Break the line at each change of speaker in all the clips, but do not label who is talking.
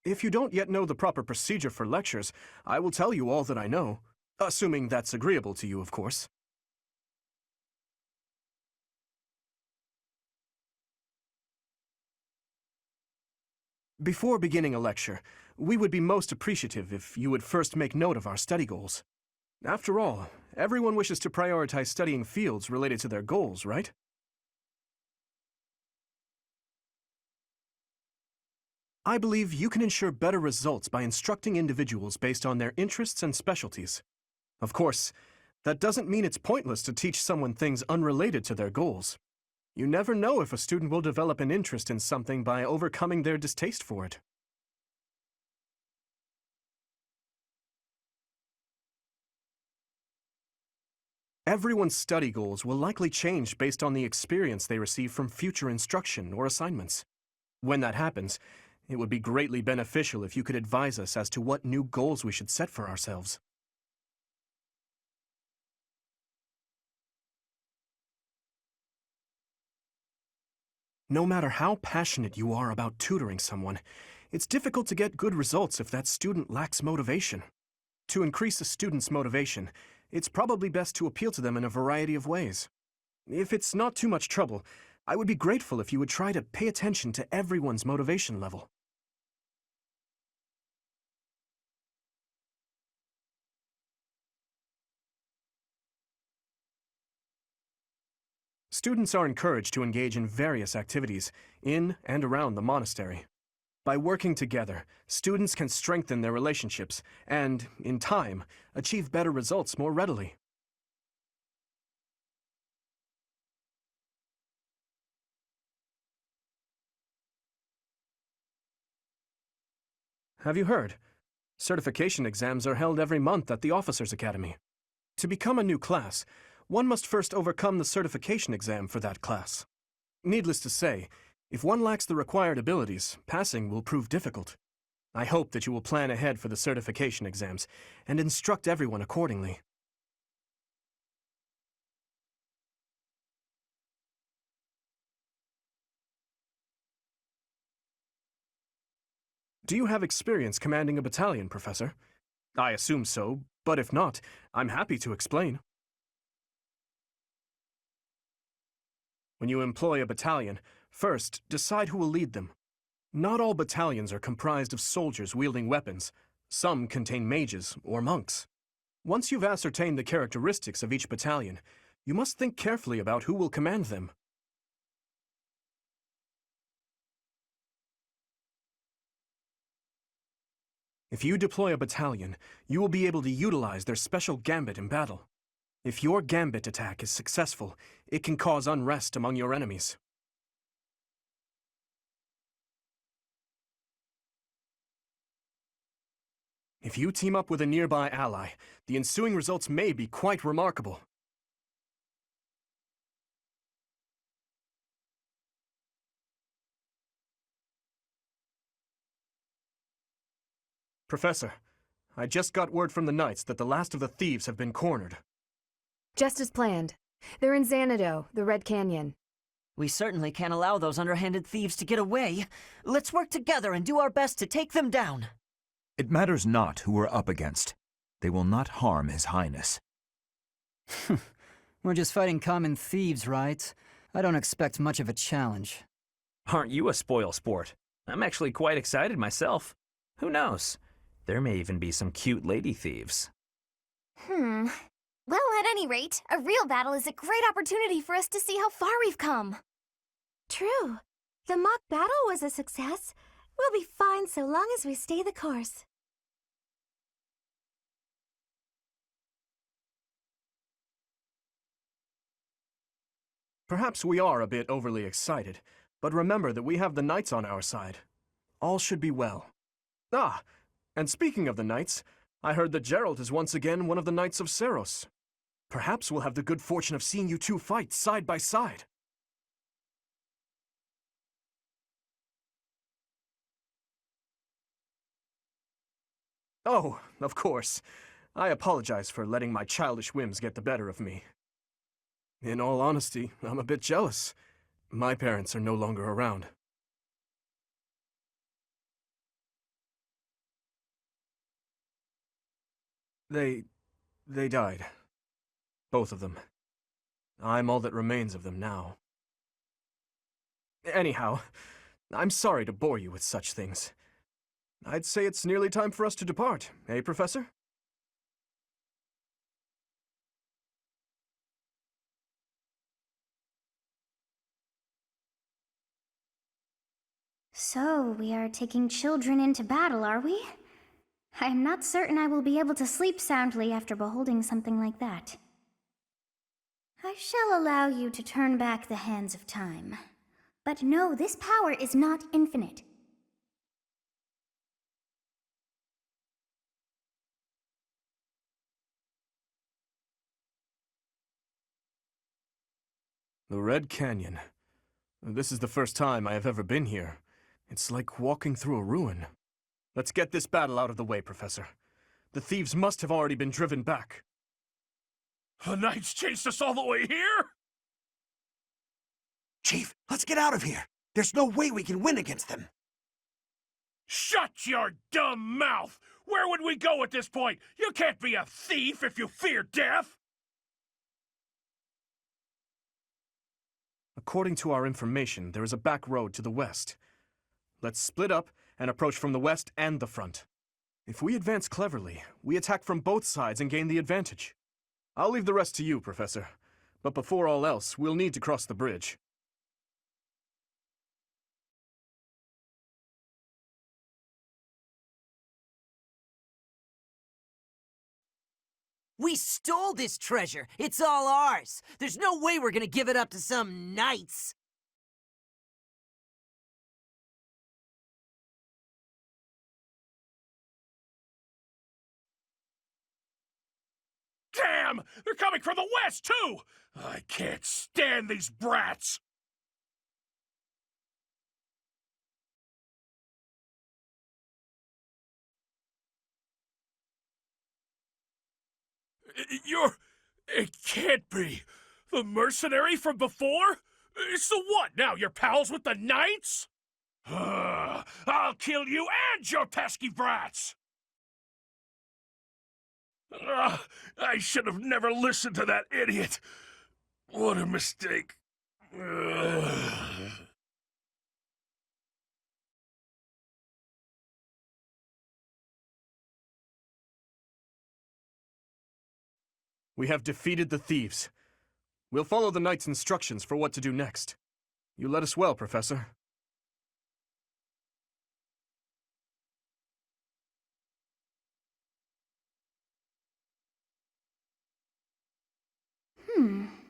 If you don't yet know the proper procedure for lectures, I will tell you all that I know. Assuming that's agreeable to you, of course. Before beginning a lecture, we would be most appreciative if you would first make note of our study goals. After all, everyone wishes to prioritize studying fields related to their goals, right? I believe you can ensure better results by instructing individuals based on their interests and specialties. Of course, that doesn't mean it's pointless to teach someone things unrelated to their goals. You never know if a student will develop an interest in something by overcoming their distaste for it. Everyone's study goals will likely change based on the experience they receive from future instruction or assignments. When that happens, it would be greatly beneficial if you could advise us as to what new goals we should set for ourselves. No matter how passionate you are about tutoring someone, it's difficult to get good results if that student lacks motivation. To increase a student's motivation, it's probably best to appeal to them in a variety of ways. If it's not too much trouble, I would be grateful if you would try to pay attention to everyone's motivation level. Students are encouraged to engage in various activities in and around the monastery. By working together, students can strengthen their relationships and, in time, achieve better results more readily. Have you heard? Certification exams are held every month at the Officers' Academy. To become a new class, one must first overcome the certification exam for that class. Needless to say, if one lacks the required abilities, passing will prove difficult. I hope that you will plan ahead for the certification exams and instruct everyone accordingly. Do you have experience commanding a battalion, Professor? I assume so, but if not, I'm happy to explain. When you employ a battalion, first decide who will lead them. Not all battalions are comprised of soldiers wielding weapons. Some contain mages or monks. Once you've ascertained the characteristics of each battalion, you must think carefully about who will command them. If you deploy a battalion, you will be able to utilize their special gambit in battle. If your gambit attack is successful, it can cause unrest among your enemies. If you team up with a nearby ally, the ensuing results may be quite remarkable. Professor, I just got word from the Knights that the last of the thieves have been cornered.
Just as planned. They're in Xanadu, the Red Canyon.
We certainly can't allow those underhanded thieves to get away. Let's work together and do our best to take them down.
It matters not who we're up against. They will not harm His Highness.
We're just fighting common thieves, right? I don't expect much of a challenge.
Aren't you a spoil sport? I'm actually quite excited myself. Who knows? There may even be some cute lady thieves.
Well, at any rate, a real battle is a great opportunity for us to see how far we've come.
True. The mock battle was a success. We'll be fine so long as we stay the course.
Perhaps we are a bit overly excited, but remember that we have the Knights on our side. All should be well. Ah, and speaking of the Knights, I heard that Gerald is once again one of the Knights of Seros. Perhaps we'll have the good fortune of seeing you two fight side by side. Oh, of course. I apologize for letting my childish whims get the better of me. In all honesty, I'm a bit jealous. My parents are no longer around. They died. Both of them. I'm all that remains of them now. Anyhow, I'm sorry to bore you with such things. I'd say it's nearly time for us to depart, eh, Professor?
So, we are taking children into battle, are we? I am not certain I will be able to sleep soundly after beholding something like that. I shall allow you to turn back the hands of time. But no, this power is not infinite.
The Red Canyon. This is the first time I have ever been here. It's like walking through a ruin. Let's get this battle out of the way, Professor. The thieves must have already been driven back.
The Knights chased us all the way here?
Chief, let's get out of here. There's no way we can win against them.
Shut your dumb mouth! Where would we go at this point? You can't be a thief if you fear death!
According to our information, there is a back road to the west. Let's split up and approach from the west and the front. If we advance cleverly, we attack from both sides and gain the advantage. I'll leave the rest to you, Professor. But before all else, we'll need to cross the bridge.
We stole this treasure. It's all ours. There's no way we're gonna give it up to some knights.
Damn! They're coming from the west, too! I can't stand these brats! It can't be. The mercenary from before? So what, now you're pals with the Knights? I'll kill you and your pesky brats! I should have never listened to that idiot. What a mistake.
We have defeated the thieves. We'll follow the knight's instructions for what to do next. You led us well, Professor.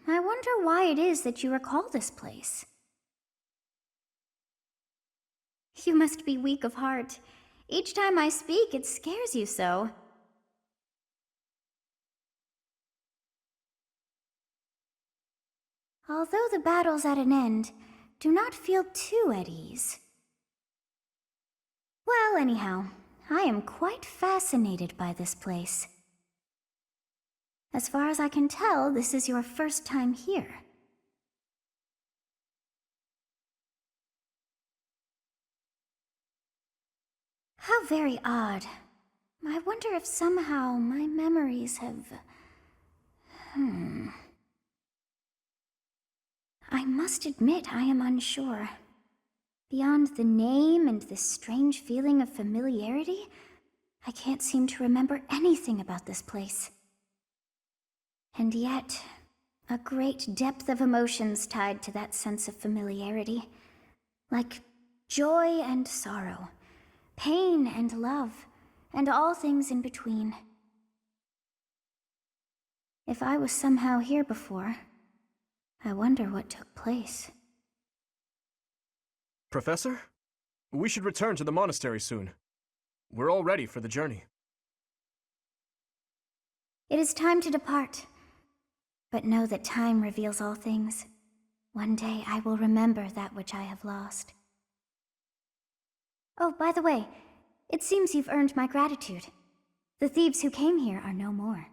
I wonder why it is that you recall this place. You must be weak of heart. Each time I speak, it scares you so. Although the battle's at an end, do not feel too at ease. Well, anyhow, I am quite fascinated by this place. As far as I can tell, this is your first time here. How very odd. I wonder if somehow my memories have... I must admit I am unsure. Beyond the name and this strange feeling of familiarity, I can't seem to remember anything about this place. And yet, a great depth of emotions tied to that sense of familiarity. Like joy and sorrow, pain and love, and all things in between. If I was somehow here before, I wonder what took place.
Professor? We should return to the monastery soon. We're all ready for the journey.
It is time to depart. But know that time reveals all things. One day I will remember that which I have lost. Oh, by the way, it seems you've earned my gratitude. The thieves who came here are no more.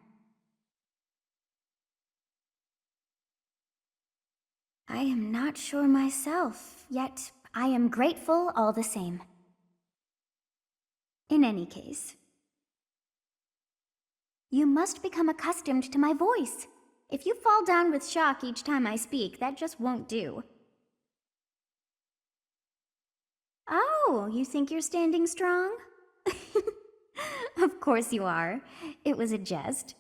I am not sure myself, yet I am grateful all the same. In any case, You must become accustomed to my voice. If you fall down with shock each time I speak, that just won't do. Oh, you think you're standing strong? Of course you are. It was a jest.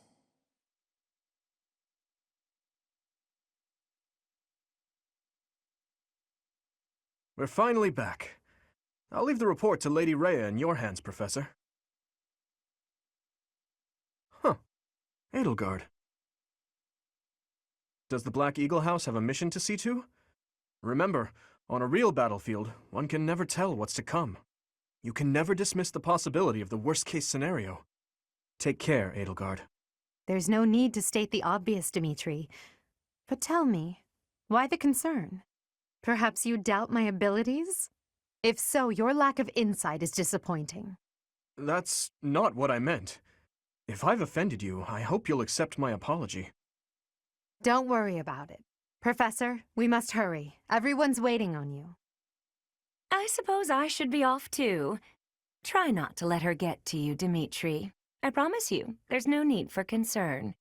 We're finally back. I'll leave the report to Lady Rhea in your hands, Professor. Huh. Edelgard. Does the Black Eagle House have a mission to see to? Remember, on a real battlefield, one can never tell what's to come. You can never dismiss the possibility of the worst-case scenario. Take care, Edelgard.
There's no need to state the obvious, Dimitri. But tell me, why the concern? Perhaps you doubt my abilities? If so, your lack of insight is disappointing.
That's not what I meant. If I've offended you, I hope you'll accept my apology.
Don't worry about it. Professor, we must hurry. Everyone's waiting on you.
I suppose I should be off too. Try not to let her get to you, Dimitri. I promise you, there's no need for concern.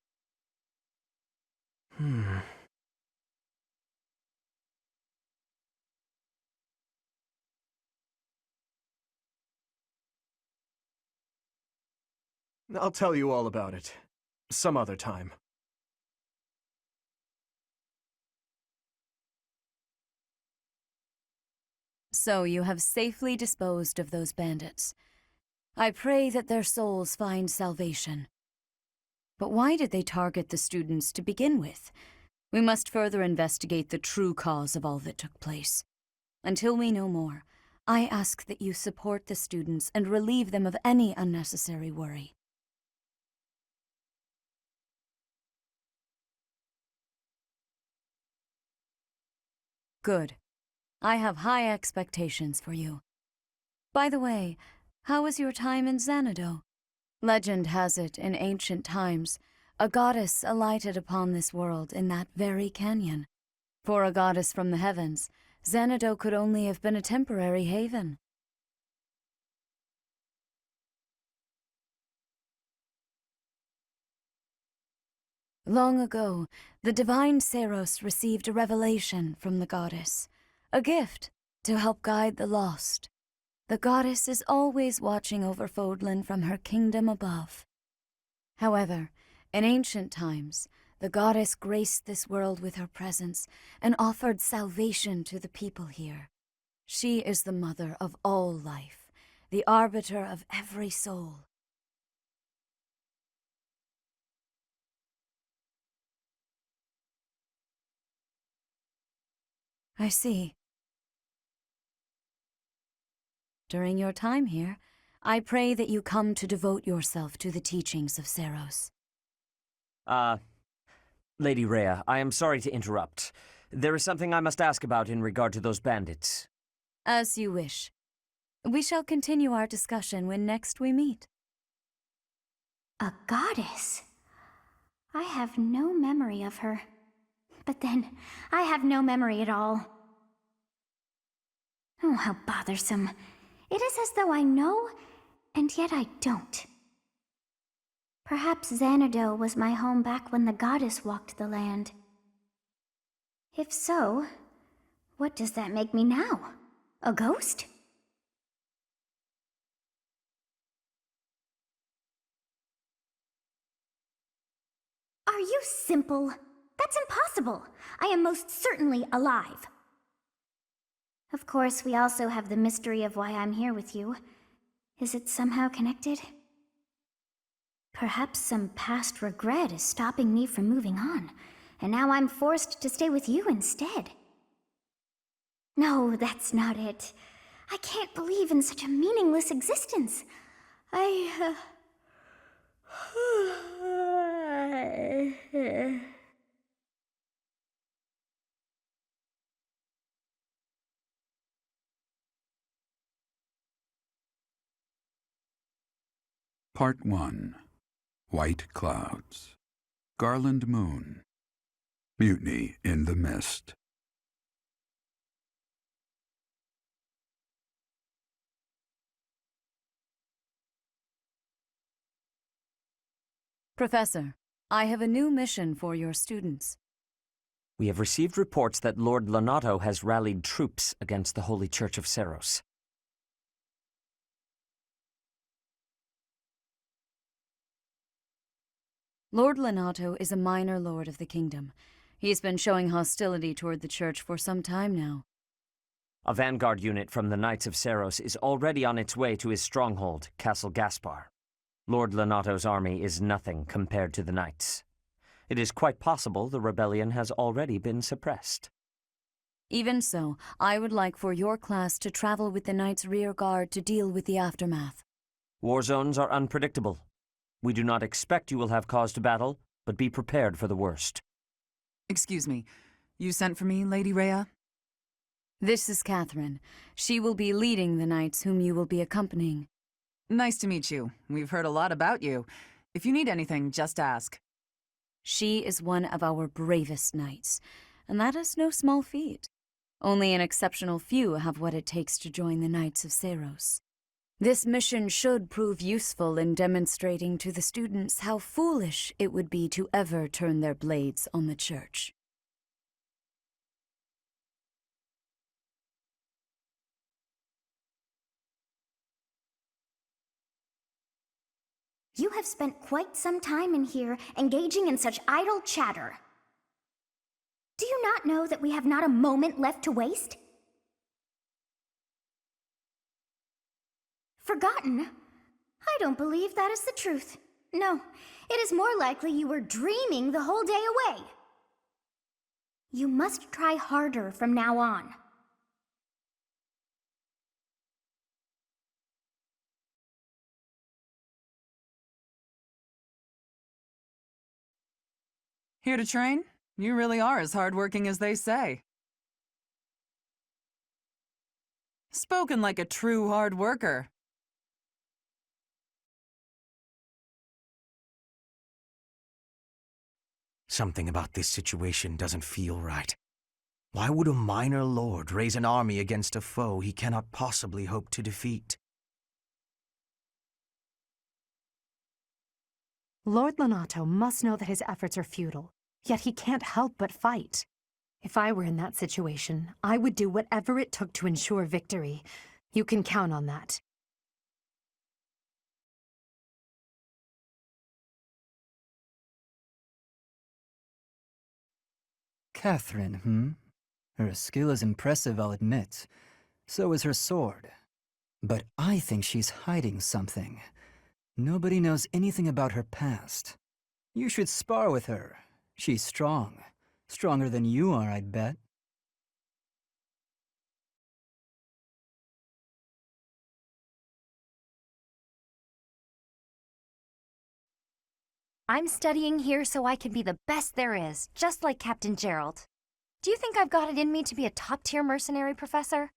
I'll tell you all about it. Some other time.
So you have safely disposed of those bandits. I pray that their souls find salvation. But why did they target the students to begin with? We must further investigate the true cause of all that took place. Until we know more, I ask that you support the students and relieve them of any unnecessary worry. Good. I have high expectations for you. By the way, how was your time in Xanadu? Legend has it, in ancient times, a goddess alighted upon this world in that very canyon. For a goddess from the heavens, Xanadu could only have been a temporary haven. Long ago, the divine Seros received a revelation from the goddess, a gift to help guide the lost. The goddess is always watching over Fodlan from her kingdom above. However, in ancient times, the goddess graced this world with her presence and offered salvation to the people here. She is the mother of all life, the arbiter of every soul. I see. During your time here, I pray that you come to devote yourself to the teachings of Seros.
Lady Rhea, I am sorry to interrupt. There is something I must ask about in regard to those bandits.
As you wish. We shall continue our discussion when next we meet.
A goddess? I have no memory of her. But then, I have no memory at all. Oh, how bothersome. It is as though I know, and yet I don't. Perhaps Xanadu was my home back when the goddess walked the land. If so, what does that make me now? A ghost? Are you simple? That's impossible. I am most certainly alive. Of course, we also have the mystery of why I'm here with you. Is it somehow connected? Perhaps some past regret is stopping me from moving on, and now I'm forced to stay with you instead. No, that's not it. I can't believe in such a meaningless existence.
Part 1. White Clouds. Garland Moon. Mutiny in the Mist.
Professor, I have a new mission for your students.
We have received reports that Lord Lonato has rallied troops against the Holy Church of Seros.
Lord Lonato is a minor lord of the kingdom. He's been showing hostility toward the church for some time now.
A vanguard unit from the Knights of Seros is already on its way to his stronghold, Castle Gaspar. Lord Lonato's army is nothing compared to the Knights. It is quite possible the rebellion has already been suppressed.
Even so, I would like for your class to travel with the Knights' rear guard to deal with the aftermath.
War zones are unpredictable. We do not expect you will have cause to battle, but be prepared for the worst.
Excuse me. You sent for me, Lady Rhea?
This is Catherine. She will be leading the knights whom you will be accompanying.
Nice to meet you. We've heard a lot about you. If you need anything, just ask.
She is one of our bravest knights, and that is no small feat. Only an exceptional few have what it takes to join the Knights of Seros. This mission should prove useful in demonstrating to the students how foolish it would be to ever turn their blades on the Church.
You have spent quite some time in here, engaging in such idle chatter. Do you not know that we have not a moment left to waste? Forgotten? I don't believe that is the truth. No, it is more likely you were dreaming the whole day away. You must try harder from now on.
Here to train? You really are as hardworking as they say. Spoken like a true hard worker.
Something about this situation doesn't feel right. Why would a minor lord raise an army against a foe he cannot possibly hope to defeat?
Lord Lonato must know that his efforts are futile, yet he can't help but fight. If I were in that situation, I would do whatever it took to ensure victory. You can count on that.
Catherine, Her skill is impressive, I'll admit. So is her sword. But I think she's hiding something. Nobody knows anything about her past. You should spar with her. She's strong. Stronger than you are, I'd bet.
I'm studying here so I can be the best there is, just like Captain Gerald. Do you think I've got it in me to be a top-tier mercenary, Professor?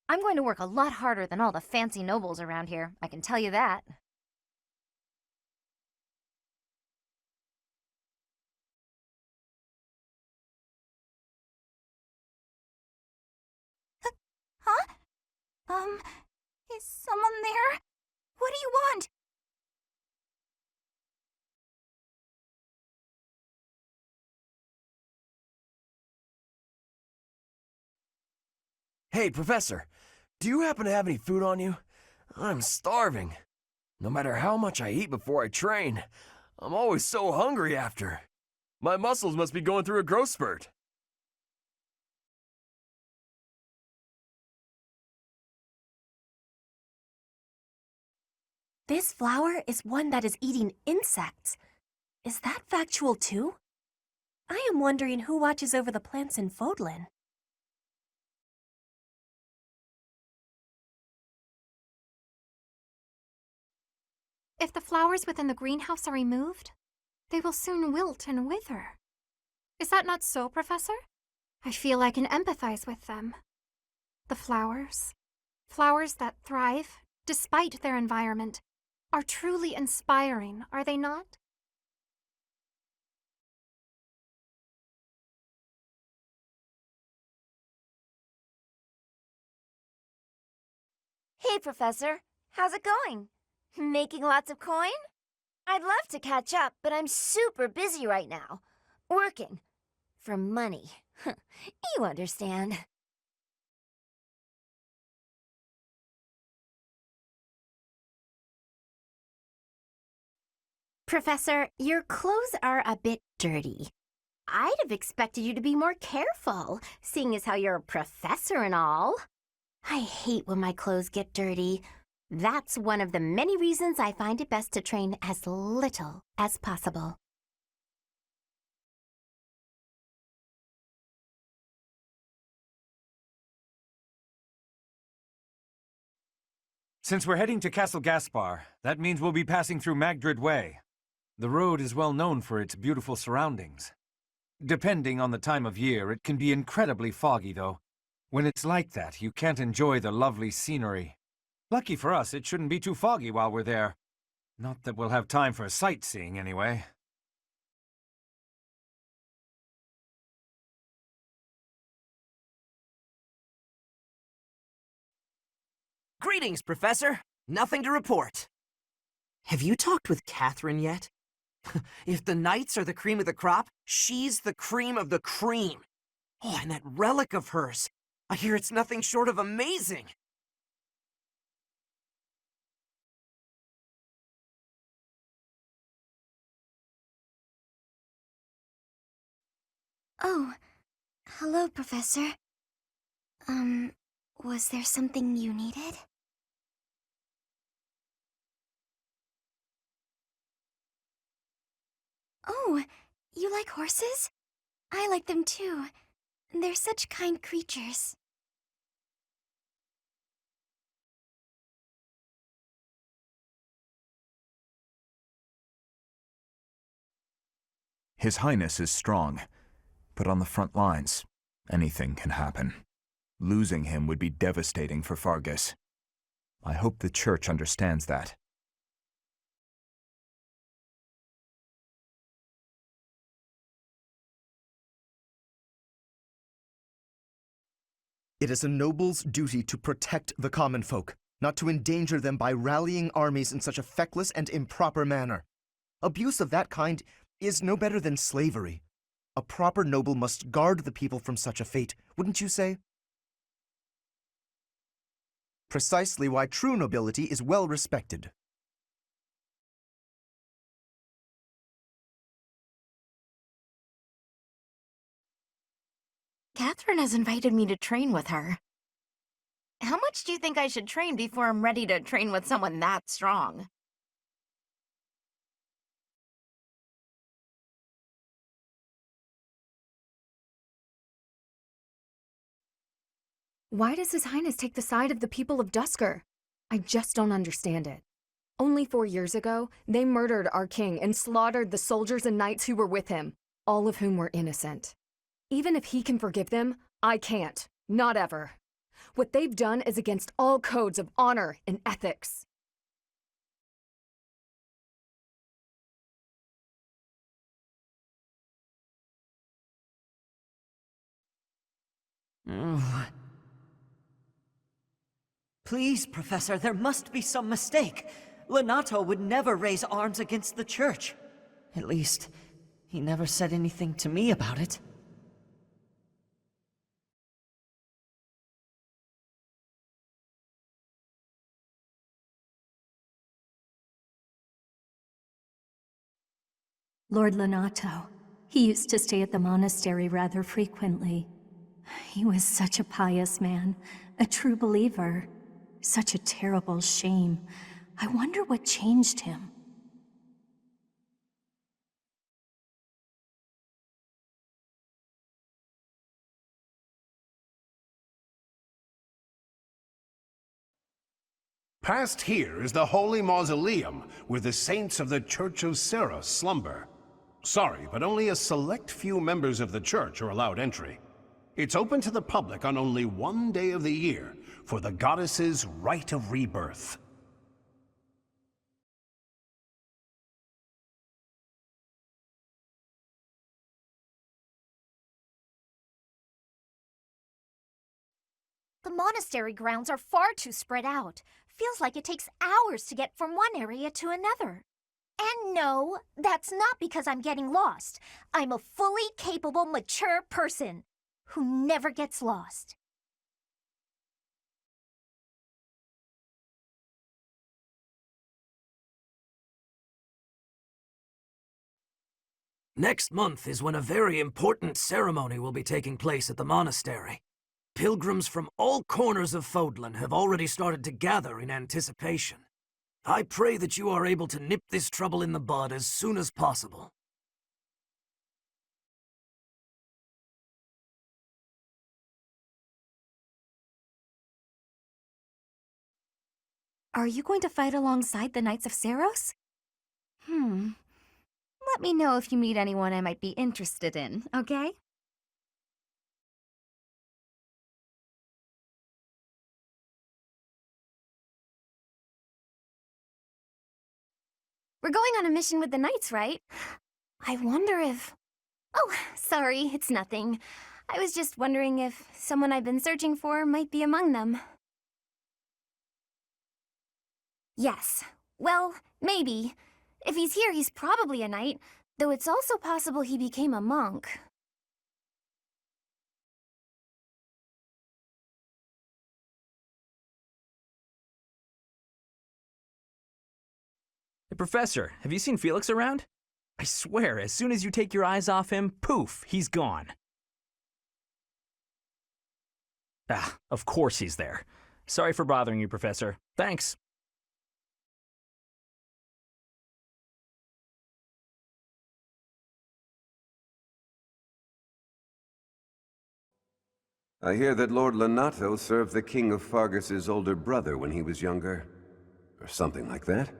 I'm going to work a lot harder than all the fancy nobles around here, I can tell you that. Huh? Is someone there? What do you want?
Hey, Professor, do you happen to have any food on you? I'm starving. No matter how much I eat before I train, I'm always so hungry after. My muscles must be going through a growth spurt.
This flower is one that is eating insects. Is that factual too? I am wondering who watches over the plants in Fodlan.
If the flowers within the greenhouse are removed, they will soon wilt and wither. Is that not so, Professor? I feel I can empathize with them. The flowers that thrive despite their environment, are truly inspiring, are they not?
Hey, Professor. How's it going? Making lots of coin? I'd love to catch up, but I'm super busy right now. Working. For money. You understand.
Professor, your clothes are a bit dirty. I'd have expected you to be more careful, seeing as how you're a professor and all. I hate when my clothes get dirty. That's one of the many reasons I find it best to train as little as possible.
Since we're heading to Castle Gaspar, that means we'll be passing through Magdred Way. The road is well known for its beautiful surroundings. Depending on the time of year, it can be incredibly foggy, though. When it's like that, you can't enjoy the lovely scenery. Lucky for us, it shouldn't be too foggy while we're there. Not that we'll have time for sightseeing, anyway.
Greetings, Professor. Nothing to report. Have you talked with Catherine yet? If the knights are the cream of the crop, she's the cream of the cream. Oh, and that relic of hers. I hear it's nothing short of amazing.
Oh, hello, Professor. Was there something you needed? Oh, you like horses? I like them too. They're such kind creatures.
His Highness is strong, but on the front lines, anything can happen. Losing him would be devastating for Fargus. I hope the Church understands that.
It is a noble's duty to protect the common folk, not to endanger them by rallying armies in such a feckless and improper manner. Abuse of that kind is no better than slavery. A proper noble must guard the people from such a fate, wouldn't you say? Precisely why true nobility is well respected.
Catherine has invited me to train with her. How much do you think I should train before I'm ready to train with someone that strong?
Why does His Highness take the side of the people of Dusker? I just don't understand it. Only 4 years ago, they murdered our king and slaughtered the soldiers and knights who were with him, all of whom were innocent. Even if he can forgive them, I can't. Not ever. What they've done is against all codes of honor and ethics.
Please, Professor, there must be some mistake. Lenato would never raise arms against the Church. At least, he never said anything to me about it.
Lord Lenato. He used to stay at the monastery rather frequently. He was such a pious man, a true believer. Such a terrible shame. I wonder what changed him.
Past here is the holy mausoleum where the saints of the Church of Seros slumber. Sorry, but only a select few members of the church are allowed entry. It's open to the public on only one day of the year for the goddess's rite of rebirth.
The
monastery grounds are far too spread out. Feels like it takes hours to get from one area to another. And no, that's not because I'm getting lost. I'm a fully capable, mature person who never gets lost.
Next month is when a very important ceremony will be taking place at the monastery. Pilgrims from all corners of Fodlan have already started to gather in anticipation. I pray that you are able to nip this trouble in the bud as soon as possible.
Are you going to fight alongside the Knights of Seiros? Let me know if you meet anyone I might be interested in, okay?
We're going on a mission with the Knights, right? I wonder if... Oh, sorry, it's nothing. I was just wondering if someone I've been searching for might be among them. Yes. Well, maybe. If he's here, he's probably a knight, though it's also possible he became a monk.
Hey, Professor, have you seen Felix around? I swear, as soon as you take your eyes off him, poof, he's gone. Ah, of course he's there. Sorry for bothering you, Professor. Thanks.
I hear that Lord Lonato served the King of Fargus's older brother when he was younger. Or something like that.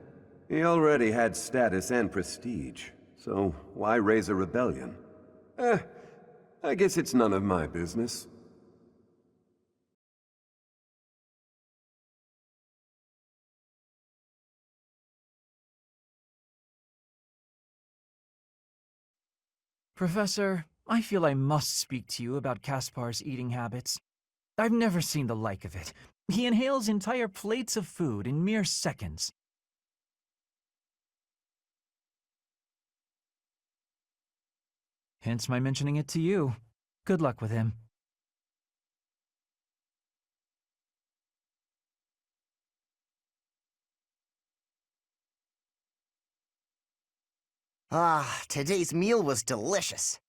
He already had status and prestige, so why raise a rebellion? I guess it's none of my business.
Professor, I feel I must speak to you about Caspar's eating habits. I've never seen the like of it. He inhales entire plates of food in mere seconds. Hence my mentioning it to you. Good luck with him.
Today's meal was delicious.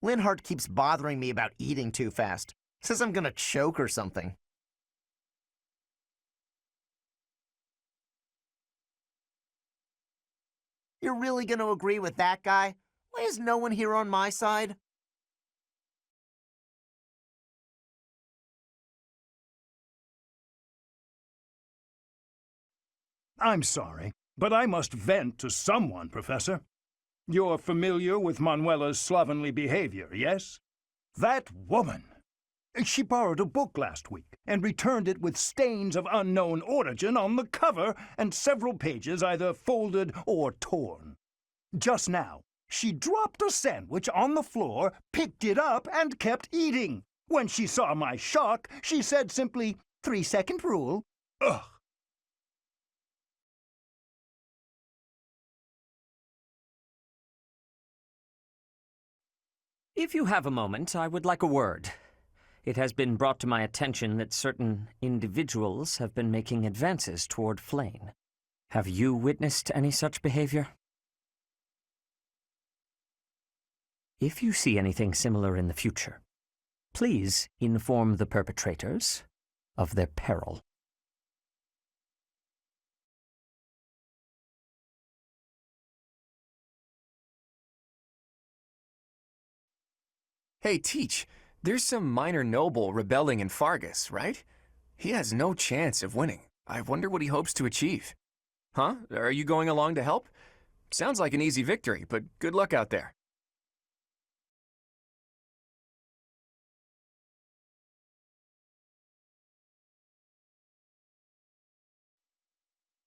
Linhart keeps bothering me about eating too fast. Says I'm gonna choke or something. You're really gonna agree with that guy? Why is no one here on my side?
I'm sorry, but I must vent to someone, Professor. You're familiar with Manuela's slovenly behavior, yes? That woman! She borrowed a book last week and returned it with stains of unknown origin on the cover and several pages either folded or torn. Just now, she dropped a sandwich on the floor, picked it up, and kept eating. When she saw my shock, she said simply, 3-second rule. Ugh!
If you have a moment, I would like a word. It has been brought to my attention that certain individuals have been making advances toward Flane. Have you witnessed any such behavior? If you see anything similar in the future, please inform the perpetrators of their peril.
Hey, Teach, there's some minor noble rebelling in Fargus, right? He has no chance of winning. I wonder what he hopes to achieve. Huh? Are you going along to help? Sounds like an easy victory, but good luck out there.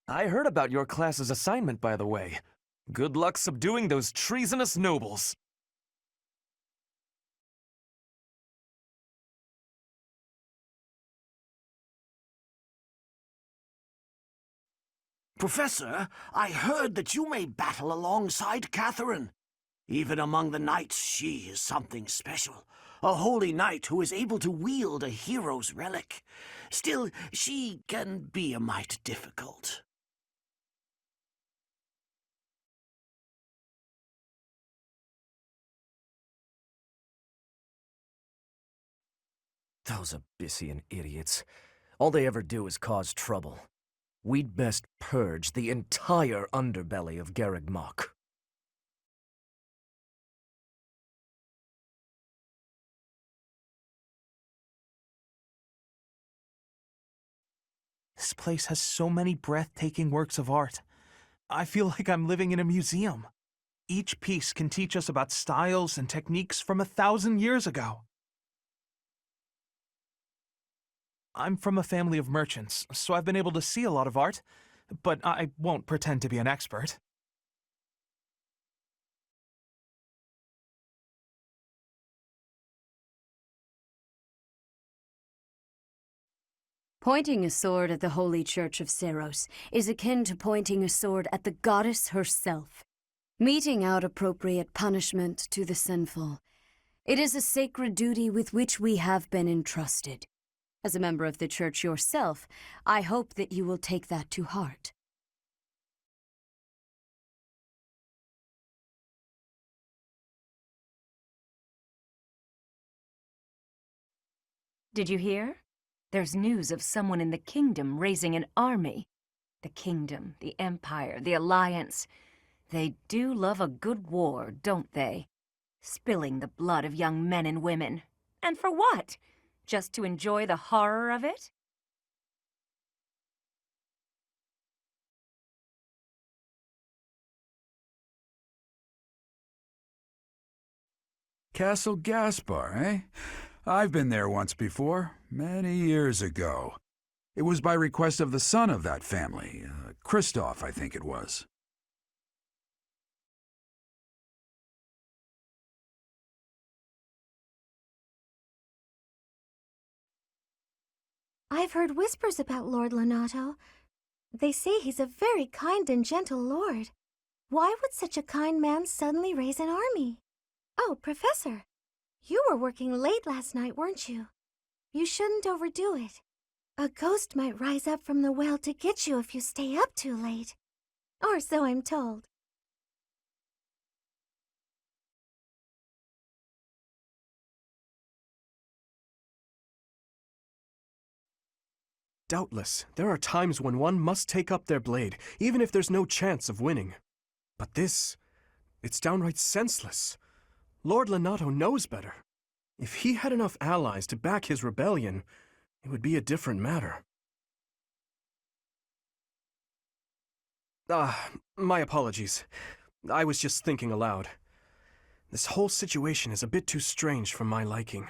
I heard about your class's assignment, by the way. Good luck subduing those treasonous nobles.
Professor, I heard that you may battle alongside Catherine. Even among the knights, she is something special. A holy knight who is able to wield a hero's relic. Still, she can be a mite difficult.
Those Abyssian idiots. All they ever do is cause trouble. We'd best purge the entire underbelly of Garreg Mach.
This place has so many breathtaking works of art. I feel like I'm living in a museum. Each piece can teach us about styles and techniques from 1,000 years ago. I'm from a family of merchants, so I've been able to see a lot of art, but I won't pretend to be an expert.
Pointing a sword at the Holy Church of Seros is akin to pointing a sword at the goddess herself, meting out appropriate punishment to the sinful. It is a sacred duty with which we have been entrusted. As a member of the Church yourself, I hope that you will take that to heart. Did you hear? There's news of someone in the kingdom raising an army. The kingdom, the empire, the alliance. They do love a good war, don't they? Spilling the blood of young men and women. And for what? Just to enjoy the horror of it?
Castle Gaspar, eh? I've been there once before, many years ago. It was by request of the son of that family, Christoph, I think it was.
I've heard whispers about Lord Lonato. They say he's a very kind and gentle lord. Why would such a kind man suddenly raise an army? Oh, Professor, you were working late last night, weren't you? You shouldn't overdo it. A ghost might rise up from the well to get you if you stay up too late. Or so I'm told.
Doubtless, there are times when one must take up their blade, even if there's no chance of winning. But this, it's downright senseless. Lord Lonato knows better. If he had enough allies to back his rebellion, it would be a different matter. My apologies. I was just thinking aloud. This whole situation is a bit too strange for my liking.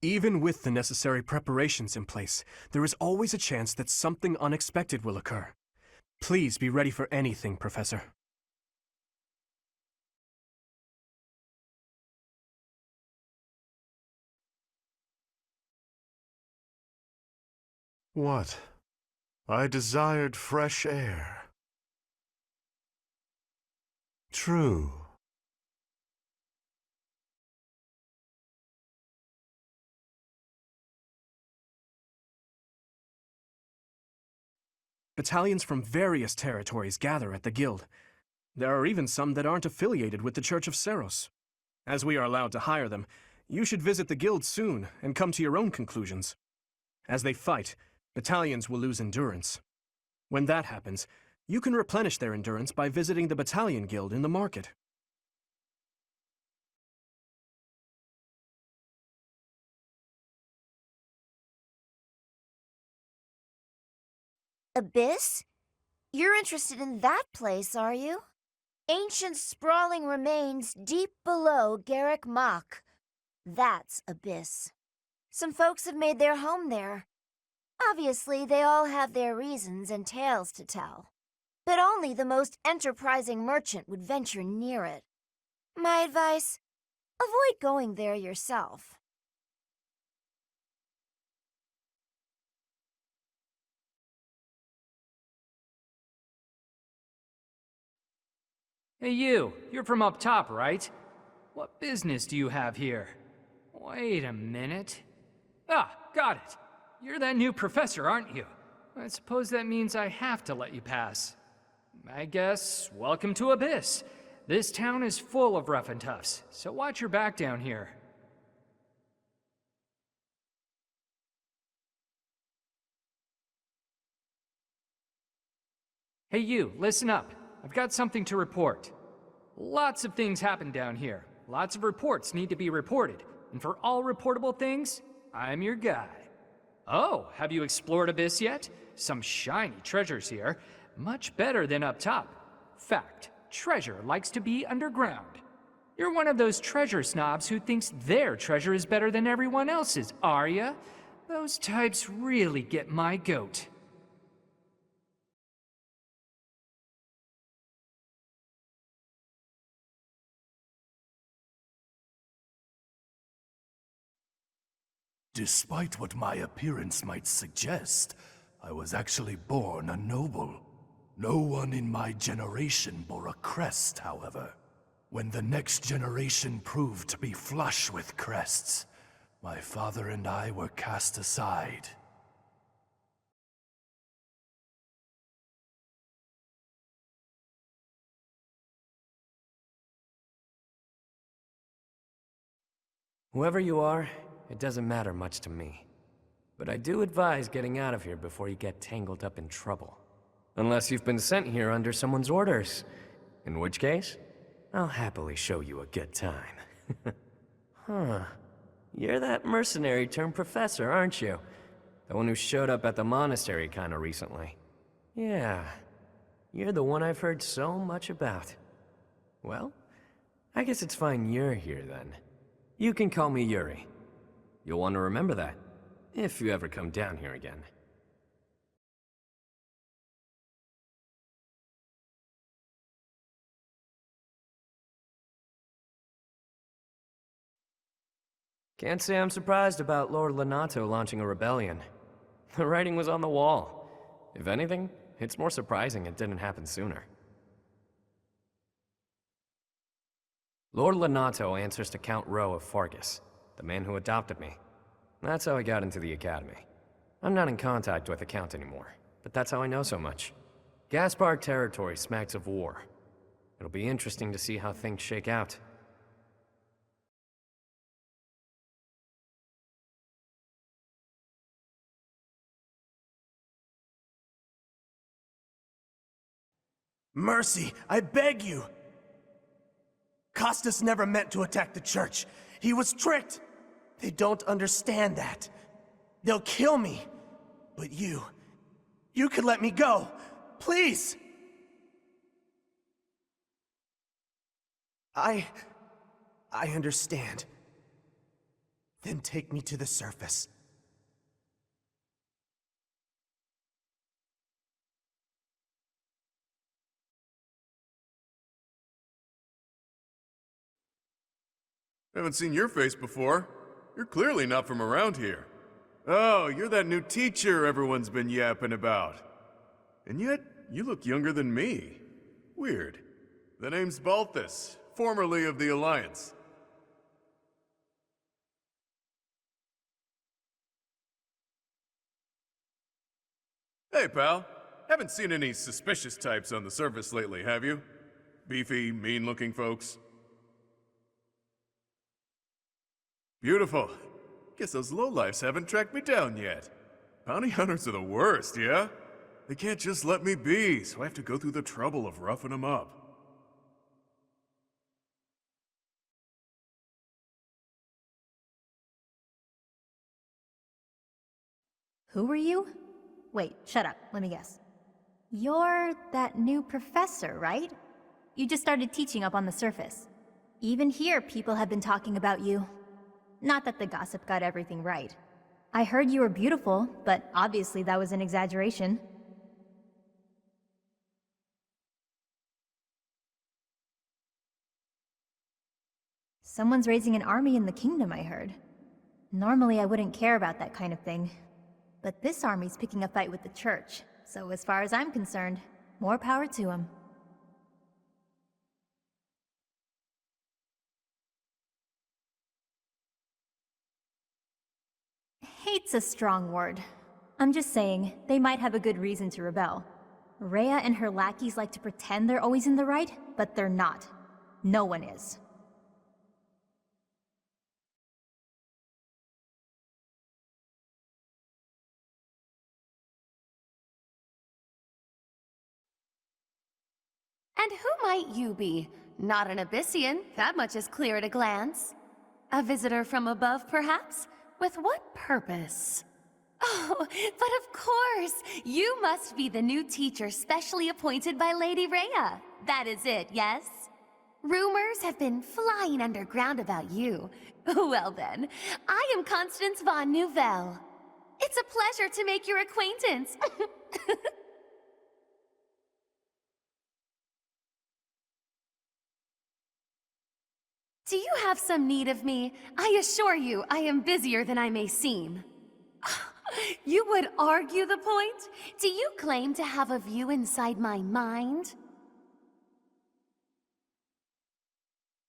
Even with the necessary preparations in place, there is always a chance that something unexpected will occur. Please be ready for anything, Professor.
What? I desired fresh air. True.
Battalions from various territories gather at the Guild. There are even some that aren't affiliated with the Church of Seros. As we are allowed to hire them, you should visit the Guild soon and come to your own conclusions. As they fight, battalions will lose endurance. When that happens, you can replenish their endurance by visiting the Battalion Guild in the market.
Abyss? You're interested in that place, are you? Ancient sprawling remains deep below Garreg Mach. That's Abyss. Some folks have made their home there. Obviously, they all have their reasons and tales to tell. But only the most enterprising merchant would venture near it. My advice? Avoid going there yourself.
Hey you're from up top, right? What business do you have here? Wait a minute. Ah, got it. You're that new professor, aren't you? I suppose that means I have to let you pass. I guess, welcome to Abyss. This town is full of rough and toughs, so watch your back down here. Hey you, listen up. I've got something to report. Lots of things happen down here. Lots of reports need to be reported. And for all reportable things, I'm your guy. Oh, have you explored Abyss yet? Some shiny treasures here. Much better than up top. Fact, treasure likes to be underground. You're one of those treasure snobs who thinks their treasure is better than everyone else's, are ya? Those types really get my goat.
Despite what my appearance might suggest, I was actually born a noble. No one in my generation bore a crest, however. When the next generation proved to be flush with crests, my father and I were cast aside.
Whoever you are, it doesn't matter much to me. But I do advise getting out of here before you get tangled up in trouble. Unless you've been sent here under someone's orders. In which case, I'll happily show you a good time. Huh. You're that mercenary turned professor, aren't you? The one who showed up at the monastery kinda recently. Yeah. You're the one I've heard so much about. Well, I guess it's fine you're here then. You can call me Yuri. You'll want to remember that, if you ever come down here again. Can't say I'm surprised about Lord Lenato launching a rebellion. The writing was on the wall. If anything, it's more surprising it didn't happen sooner. Lord Lenato answers to Count Rowe of Fargus, the man who adopted me. That's how I got into the academy. I'm not in contact with the Count anymore, but that's how I know so much. Gaspar territory smacks of war. It'll be interesting to see how things shake out.
Mercy, I beg you! Costas never meant to attack the church. He was tricked! They don't understand that. They'll kill me. But you could let me go. Please! I understand. Then take me to the surface.
Haven't seen your face before. You're clearly not from around here. Oh, you're that new teacher everyone's been yapping about. And yet, you look younger than me. Weird. The name's Balthus, formerly of the Alliance. Hey, pal. Haven't seen any suspicious types on the surface lately, have you? Beefy, mean-looking folks. Beautiful. Guess those lowlifes haven't tracked me down yet. Bounty hunters are the worst, yeah? They can't just let me be, so I have to go through the trouble of roughing them up.
Who are you? Wait, shut up. Let me guess. You're that new professor, right? You just started teaching up on the surface. Even here, people have been talking about you. Not that the gossip got everything right. I heard you were beautiful, but obviously that was an exaggeration. Someone's raising an army in the kingdom, I heard. Normally I wouldn't care about that kind of thing. But this army's picking a fight with the church, so as far as I'm concerned, more power to him. Hate's a strong word. I'm just saying, they might have a good reason to rebel. Rhea and her lackeys like to pretend they're always in the right, but they're not. No one is.
And who might you be? Not an Abyssian, that much is clear at a glance. A visitor from above, perhaps? With what purpose? Oh, but of course! You must be the new teacher specially appointed by Lady Rhea. That is it, yes? Rumors have been flying underground about you. Well then, I am Constance von Nouvelle. It's a pleasure to make your acquaintance. Do you have some need of me? I assure you, I am busier than I may seem. You would argue the point? Do you claim to have a view inside my mind?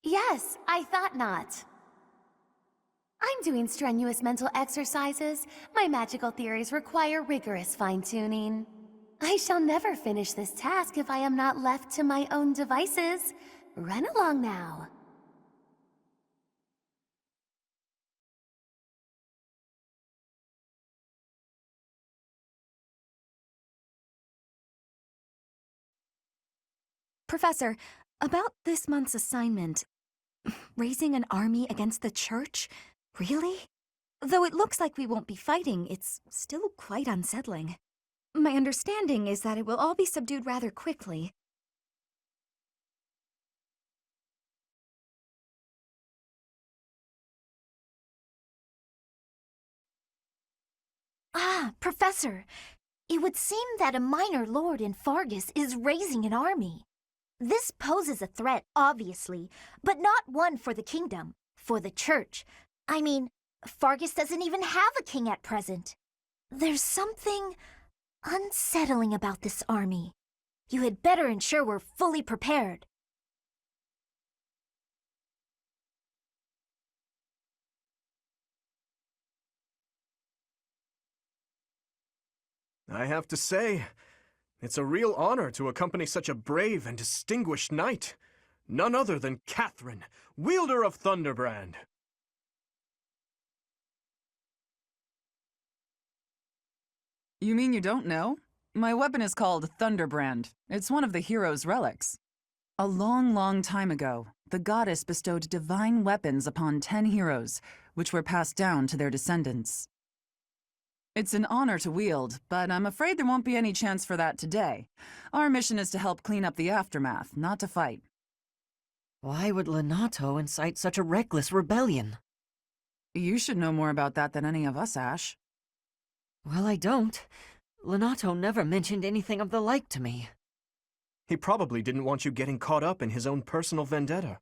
Yes, I thought not. I'm doing strenuous mental exercises. My magical theories require rigorous fine-tuning. I shall never finish this task if I am not left to my own devices. Run along now.
Professor, about this month's assignment, raising an army against the church? Really? Though it looks like we won't be fighting, it's still quite unsettling. My understanding is that it will all be subdued rather quickly.
Ah, Professor, it would seem that a minor lord in Fargus is raising an army. This poses a threat, obviously, but not one for the kingdom, for the church. I mean, Fargus doesn't even have a king at present. There's something unsettling about this army. You had better ensure we're fully prepared.
I have to say, it's a real honor to accompany such a brave and distinguished knight. None other than Catherine, wielder of Thunderbrand.
You mean you don't know? My weapon is called Thunderbrand. It's one of the hero's relics. A long, long time ago, the goddess bestowed divine weapons upon 10 heroes, which were passed down to their descendants. It's an honor to wield, but I'm afraid there won't be any chance for that today. Our mission is to help clean up the aftermath, not to fight.
Why would Lonato incite such a reckless rebellion?
You should know more about that than any of us, Ash.
Well, I don't. Lonato never mentioned anything of the like to me.
He probably didn't want you getting caught up in his own personal vendetta.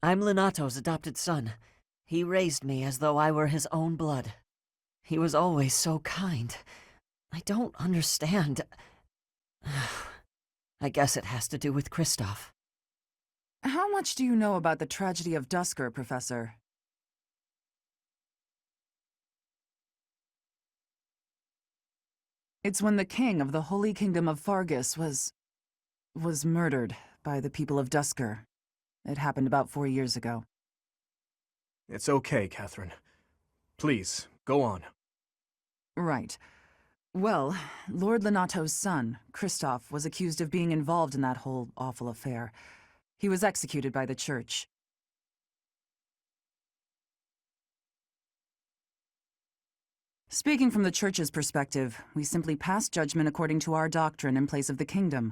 I'm Lonato's adopted son. He raised me as though I were his own blood. He was always so kind. I don't understand. I guess it has to do with Kristoff.
How much do you know about the tragedy of Dusker, Professor? It's when the king of the Holy Kingdom of Fargus was murdered by the people of Dusker. It happened about 4 years ago.
It's okay, Catherine. Please, go on.
Right. Well, Lord Lonato's son, Kristoff, was accused of being involved in that whole awful affair. He was executed by the church. Speaking from the church's perspective, we simply passed judgment according to our doctrine in place of the kingdom,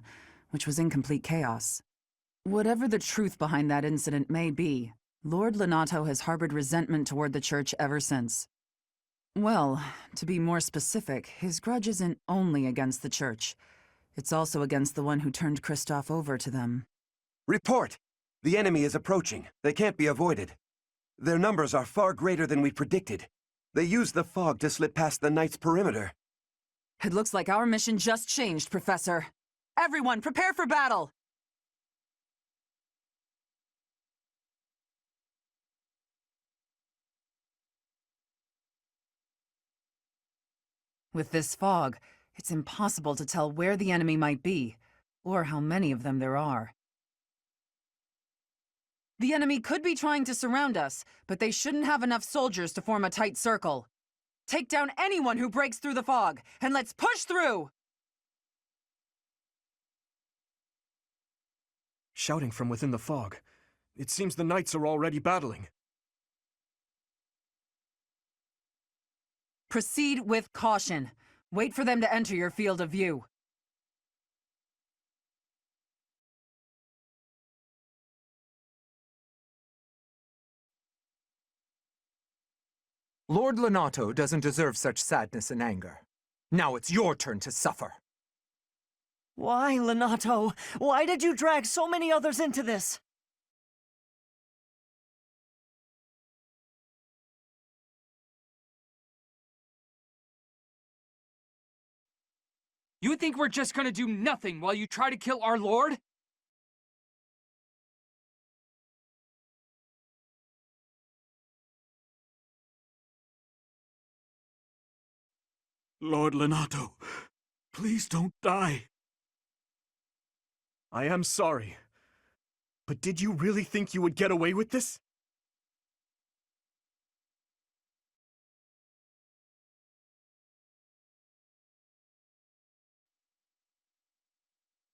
which was in complete chaos. Whatever the truth behind that incident may be, Lord Lonato has harbored resentment toward the church ever since. Well, to be more specific, his grudge isn't only against the church. It's also against the one who turned Kristoff over to them.
Report! The enemy is approaching. They can't be avoided. Their numbers are far greater than we predicted. They used the fog to slip past the Knight's perimeter.
It looks like our mission just changed, Professor. Everyone, prepare for battle! With this fog, it's impossible to tell where the enemy might be, or how many of them there are. The enemy could be trying to surround us, but they shouldn't have enough soldiers to form a tight circle. Take down anyone who breaks through the fog, and let's push through!
Shouting from within the fog. It seems the knights are already battling.
Proceed with caution. Wait for them to enter your field of view.
Lord Lonato doesn't deserve such sadness and anger. Now it's your turn to suffer.
Why, Lonato? Why did you drag so many others into this?
You think we're just gonna do nothing while you try to kill our lord?
Lord Lonato, please don't die. I am sorry, but did you really think you would get away with this?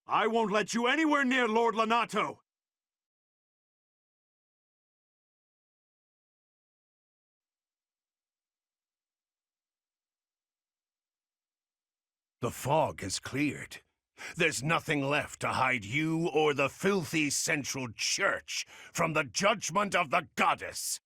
I won't let you anywhere near Lord Lonato!
The fog has cleared. There's nothing left to hide you or the filthy Central Church from the judgment of the goddess.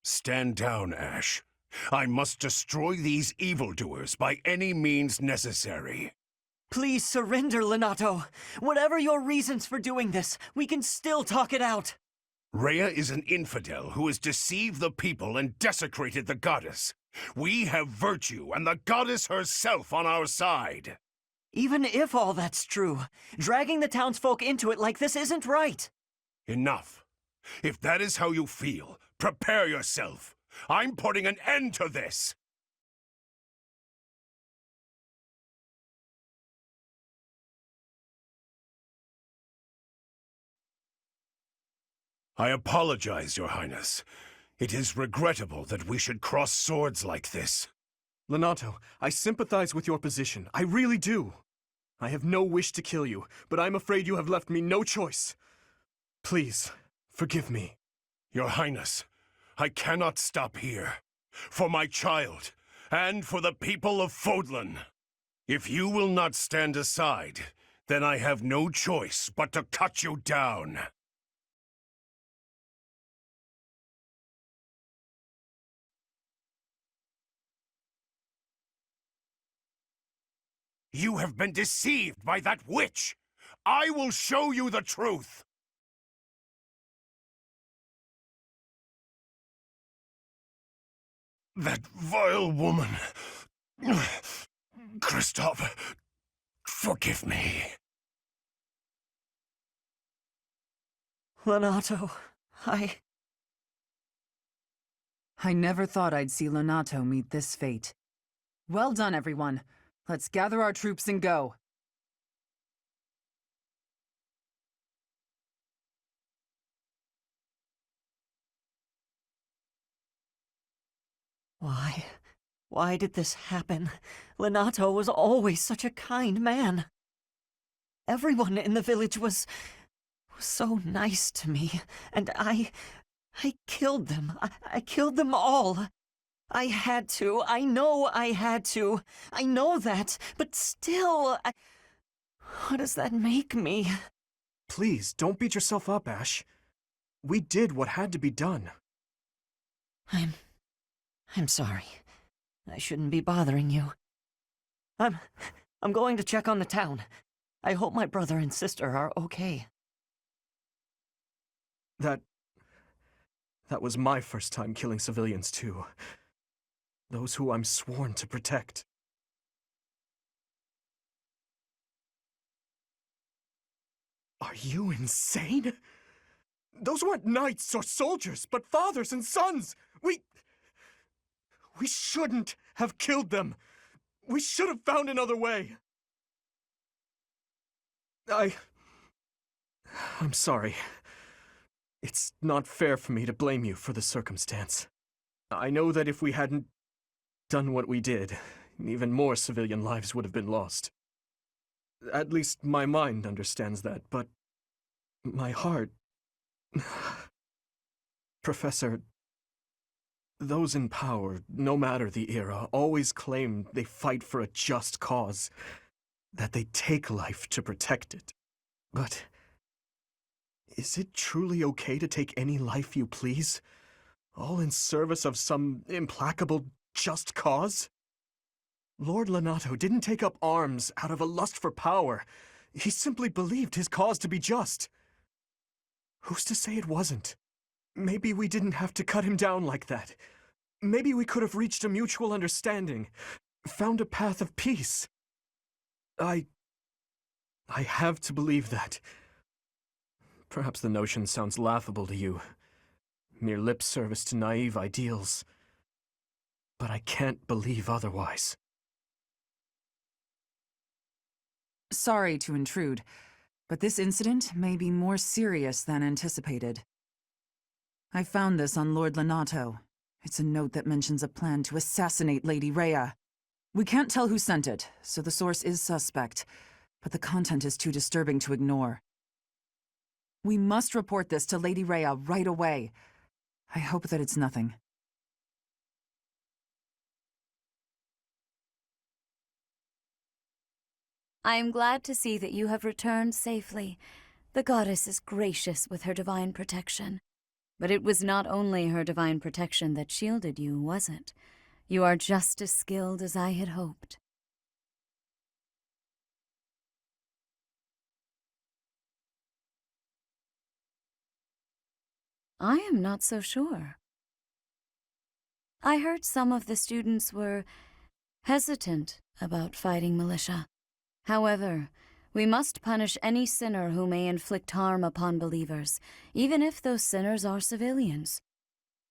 Stand down, Ash. I must destroy these evildoers by any means necessary.
Please surrender, Lonato. Whatever your reasons for doing this, we can still talk it out.
Rhea is an infidel who has deceived the people and desecrated the goddess. We have virtue and the goddess herself on our side.
Even if all that's true, dragging the townsfolk into it like this isn't right.
Enough. If that is how you feel, prepare yourself. I'm putting an end to this. I apologize, Your Highness. It is regrettable that we should cross swords like this.
Lonato, I sympathize with your position. I really do. I have no wish to kill you, but I'm afraid you have left me no choice. Please, forgive me.
Your Highness, I cannot stop here. For my child, and for the people of Fodlan. If you will not stand aside, then I have no choice but to cut you down. You have been deceived by that witch! I will show you the truth! That vile woman... Kristoff, forgive me.
Lonato,
I never thought I'd see Lonato meet this fate. Well done, everyone. Let's gather our troops and go.
Why did this happen? Lonato was always such a kind man. Everyone in the village was so nice to me, and I killed them. I killed them all. I had to. I know I had to. I know that, but still, what does that make me?
Please, don't beat yourself up, Ash. We did what had to be done.
I'm sorry. I shouldn't be bothering you. I'm going to check on the town. I hope my brother and sister are okay.
That was my first time killing civilians, too. Those who I'm sworn to protect. Are you insane? Those weren't knights or soldiers, but fathers and sons! We shouldn't have killed them! We should have found another way! I'm sorry. It's not fair for me to blame you for the circumstance. I know that if we hadn't done what we did, even more civilian lives would have been lost. At least my mind understands that, but my heart... Professor, those in power, no matter the era, always claim they fight for a just cause, that they take life to protect it. But is it truly okay to take any life you please, all in service of some implacable just cause? Lord Lonato didn't take up arms out of a lust for power. He simply believed his cause to be just. Who's to say it wasn't? Maybe we didn't have to cut him down like that. Maybe we could have reached a mutual understanding, found a path of peace. I have to believe that. Perhaps the notion sounds laughable to you. Mere lip service to naive ideals. But I can't believe otherwise.
Sorry to intrude, but this incident may be more serious than anticipated. I found this on Lord Lonato. It's a note that mentions a plan to assassinate Lady Rhea. We can't tell who sent it, so the source is suspect, but the content is too disturbing to ignore. We must report this to Lady Rhea right away. I hope that it's nothing.
I am glad to see that you have returned safely. The goddess is gracious with her divine protection. But it was not only her divine protection that shielded you, was it? You are just as skilled as I had hoped. I am not so sure. I heard some of the students were hesitant about fighting militia. However, we must punish any sinner who may inflict harm upon believers, even if those sinners are civilians.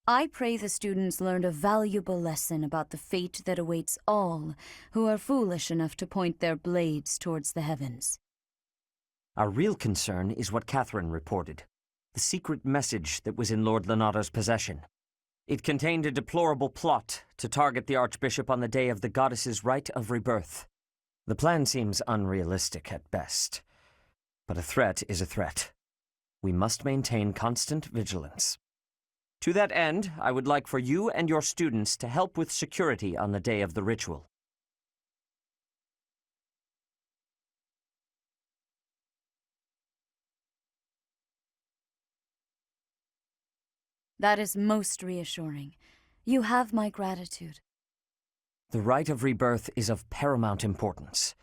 I pray the students learned a valuable lesson about the fate that awaits all who are foolish enough to point their blades towards the heavens.
Our real concern is what Catherine reported, the secret message that was in Lord Lonato's possession. It contained a deplorable plot to target the Archbishop on the day of the goddess's rite of rebirth. The plan seems unrealistic at best, but a threat is a threat. We must maintain constant vigilance. To that end, I would like for you and your students to help with security on the day of the ritual.
That is most reassuring. You have my gratitude.
The rite of rebirth is of paramount importance.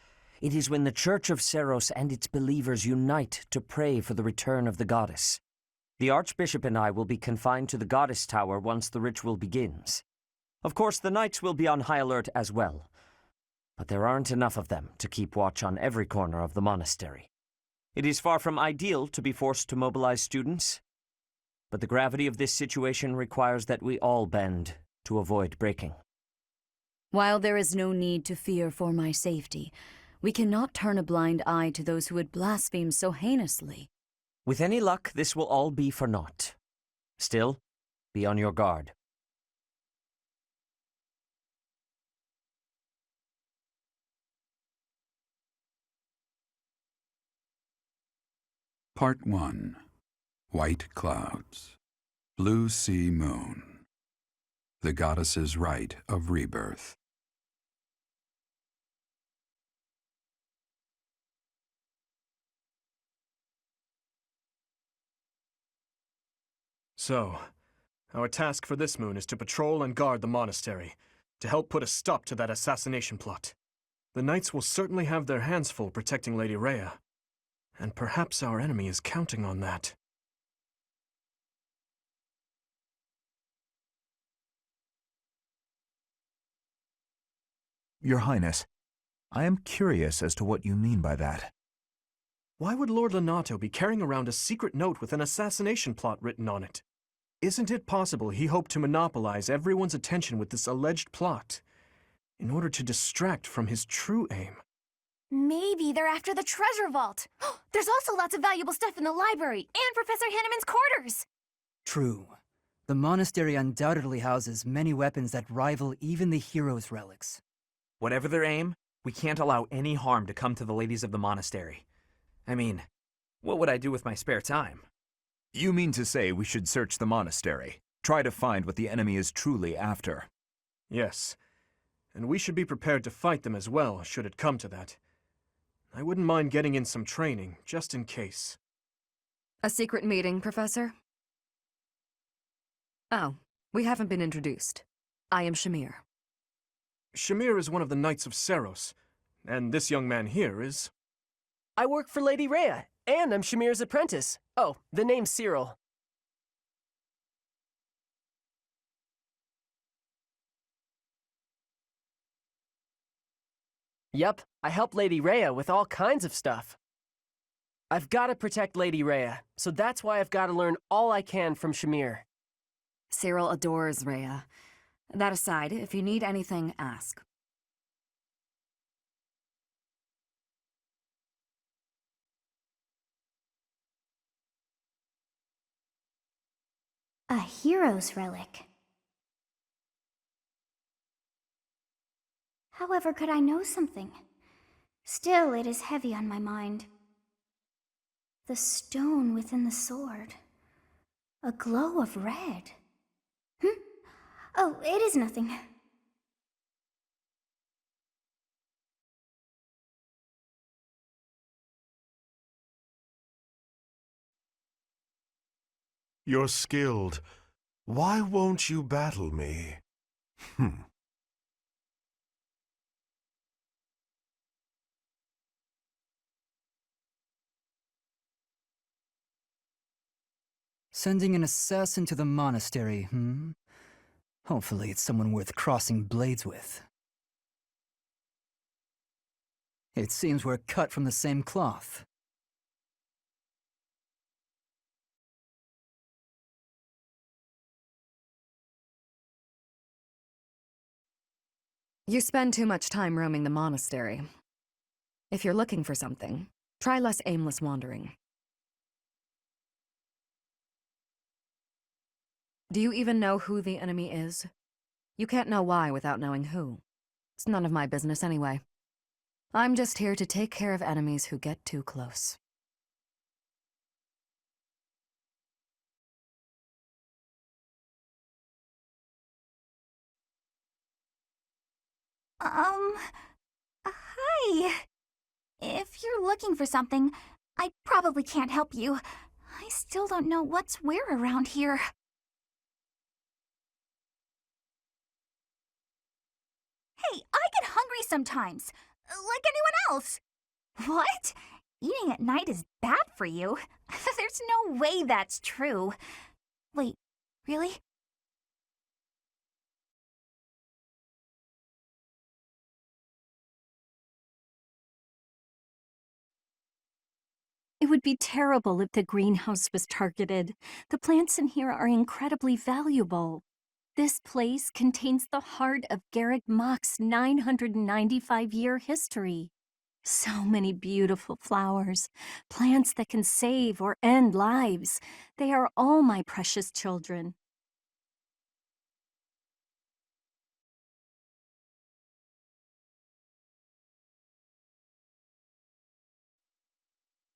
It is when the Church of Seros and its believers unite to pray for the return of the goddess. The Archbishop and I will be confined to the Goddess Tower once the ritual begins. Of course, the knights will be on high alert as well, but there aren't enough of them to keep watch on every corner of the monastery. It is far from ideal to be forced to mobilize students, but the gravity of this situation requires that we all bend to avoid breaking.
While there is no need to fear for my safety, we cannot turn a blind eye to those who would blaspheme so heinously.
With any luck, this will all be for naught. Still, be on your guard.
Part 1. White Clouds. Blue Sea Moon. The Goddess's Rite of Rebirth.
So, our task for this moon is to patrol and guard the monastery, to help put a stop to that assassination plot. The knights will certainly have their hands full protecting Lady Rhea, and perhaps our enemy is counting on that.
Your Highness, I am curious as to what you mean by that.
Why would Lord Lonato be carrying around a secret note with an assassination plot written on it? Isn't it possible he hoped to monopolize everyone's attention with this alleged plot in order to distract from his true aim?
Maybe they're after the treasure vault. There's also lots of valuable stuff in the library and Professor Hanneman's quarters.
True. The monastery undoubtedly houses many weapons that rival even the hero's relics.
Whatever their aim, we can't allow any harm to come to the ladies of the monastery. I mean, what would I do with my spare time?
You mean to say we should search the monastery, try to find what the enemy is truly after?
Yes, and we should be prepared to fight them as well, should it come to that. I wouldn't mind getting in some training, just in case.
A secret meeting, Professor? Oh, we haven't been introduced. I am Shamir.
Shamir is one of the Knights of Seros, and this young man here is...
I work for Lady Rhea, and I'm Shamir's apprentice. Oh, the name's Cyril. Yep, I help Lady Rhea with all kinds of stuff. I've got to protect Lady Rhea, so that's why I've got to learn all I can from Shamir.
Cyril adores Rhea. That aside, if you need anything, ask.
A hero's relic. However, could I know something? Still, it is heavy on my mind. The stone within the sword. A glow of red. Oh, it is nothing.
You're skilled. Why won't you battle me?
Sending an assassin to the monastery, Hopefully it's someone worth crossing blades with. It seems we're cut from the same cloth.
You spend too much time roaming the monastery. If you're looking for something, try less aimless wandering. Do you even know who the enemy is? You can't know why without knowing who. It's none of my business anyway. I'm just here to take care of enemies who get too close.
Hi. If you're looking for something, I probably can't help you. I still don't know what's where around here. Hey, I get hungry sometimes, like anyone else. What? Eating at night is bad for you? There's no way that's true. Wait, really?
It would be terrible if the greenhouse was targeted. The plants in here are incredibly valuable. This place contains the heart of Garrick Mock's 995-year history. So many beautiful flowers, plants that can save or end lives. They are all my precious children.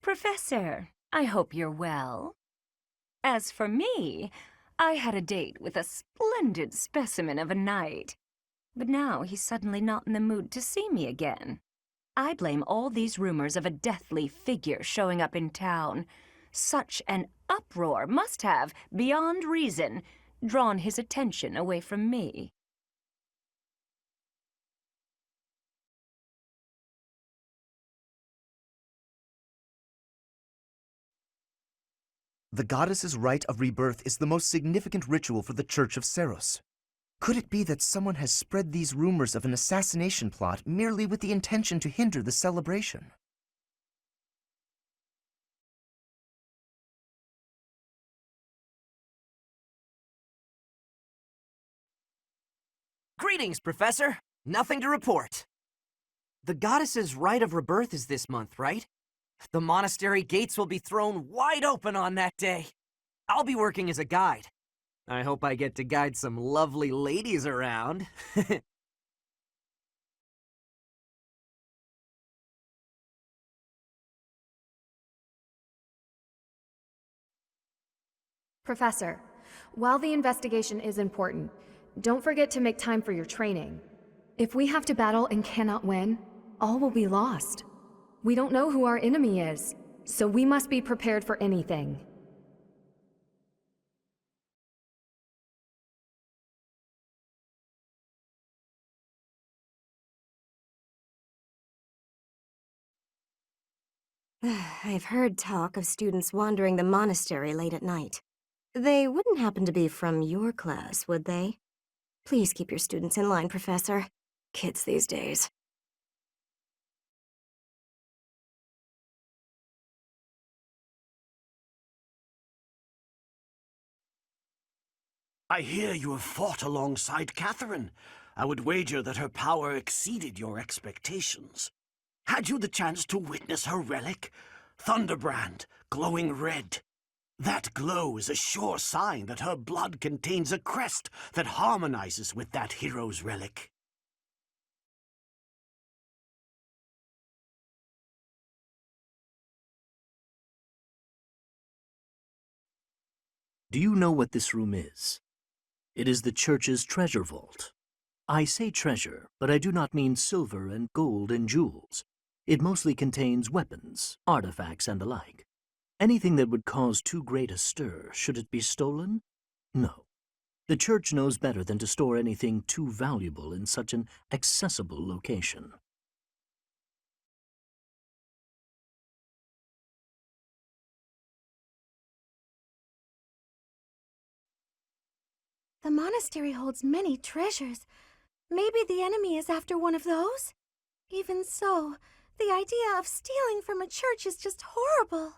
Professor, I hope you're well. As for me, I had a date with a splendid specimen of a knight. But now he's suddenly not in the mood to see me again. I blame all these rumors of a deathly figure showing up in town. Such an uproar must have, beyond reason, drawn his attention away from me.
The goddess's rite of rebirth is the most significant ritual for the Church of Seros. Could it be that someone has spread these rumors of an assassination plot merely with the intention to hinder the celebration?
Greetings, Professor. Nothing to report. The goddess's rite of rebirth is this month, right? The monastery gates will be thrown wide open on that day. I'll be working as a guide. I hope I get to guide some lovely ladies around.
Professor, while the investigation is important, don't forget to make time for your training. If we have to battle and cannot win, all will be lost. We don't know who our enemy is, so we must be prepared for anything.
I've heard talk of students wandering the monastery late at night. They wouldn't happen to be from your class, would they? Please keep your students in line, Professor. Kids these days.
I hear you have fought alongside Catherine. I would wager that her power exceeded your expectations. Had you the chance to witness her relic? Thunderbrand, glowing red. That glow is a sure sign that her blood contains a crest that harmonizes with that hero's relic.
Do you know what this room is? It is the church's treasure vault. I say treasure, but I do not mean silver and gold and jewels. It mostly contains weapons, artifacts, and the like. Anything that would cause too great a stir, should it be stolen? No. The church knows better than to store anything too valuable in such an accessible location.
The monastery holds many treasures. Maybe the enemy is after one of those? Even so, the idea of stealing from a church is just horrible.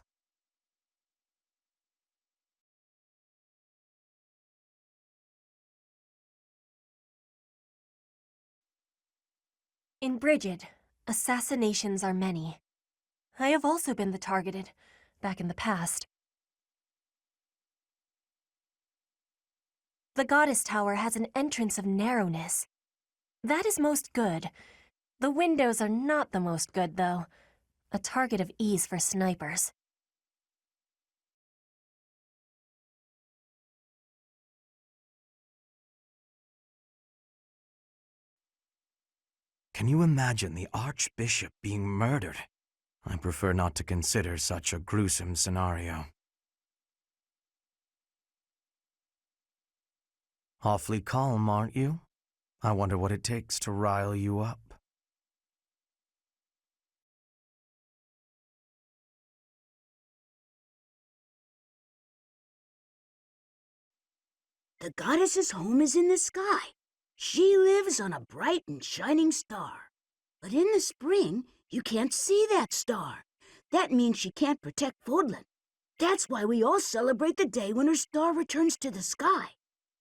In Brigid, assassinations are many. I have also been the targeted, back in the past. The Goddess Tower has an entrance of narrowness. That is most good. The windows are not the most good, though. A target of ease for snipers.
Can you imagine the Archbishop being murdered? I prefer not to consider such a gruesome scenario. Awfully calm, aren't you? I wonder what it takes to rile you up.
The goddess's home is in the sky. She lives on a bright and shining star. But in the spring, you can't see that star. That means she can't protect Fodlan. That's why we all celebrate the day when her star returns to the sky.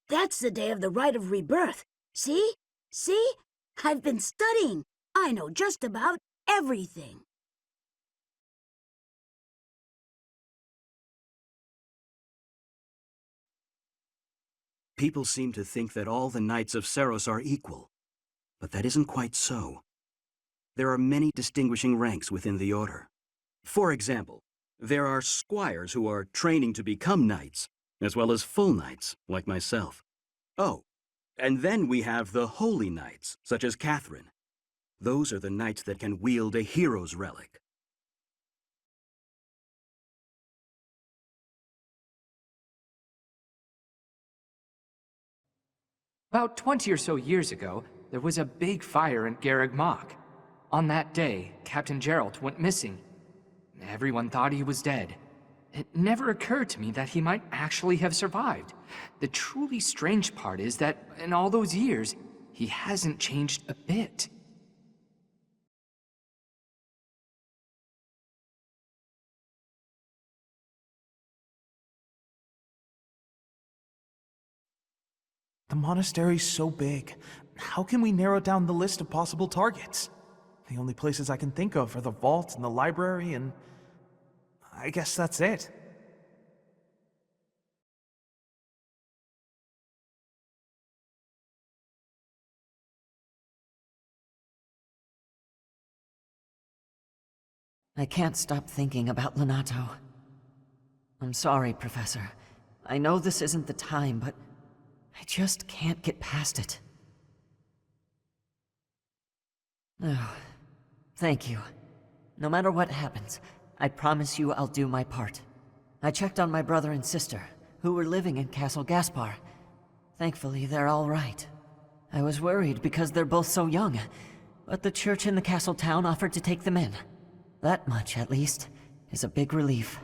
That's the day of the rite of rebirth. See? See? I've been studying. I know just about everything.
People seem to think that all the knights of Seros are equal, but that isn't quite so. There are many distinguishing ranks within the order. For example, there are squires who are training to become knights, as well as full knights, like myself. Oh, and then we have the holy knights, such as Catherine. Those are the knights that can wield a hero's relic.
About 20 or so years ago, there was a big fire in Garreg Mach. On that day, Captain Geralt went missing. Everyone thought he was dead. It never occurred to me that he might actually have survived. The truly strange part is that in all those years, he hasn't changed a bit.
The monastery's so big.
how can we narrow down the list of possible targets? The only places I can think of are the vault and the library, and I guess that's it.
I can't stop thinking about Lonato. I'm sorry, Professor. I know this isn't the time, but I just can't get past it. Oh, thank you. No matter what happens, I promise you I'll do my part. I checked on my brother and sister, who were living in Castle Gaspar. Thankfully, they're all right. I was worried because they're both so young, but the church in the castle town offered to take them in. That much, at least, is a big relief.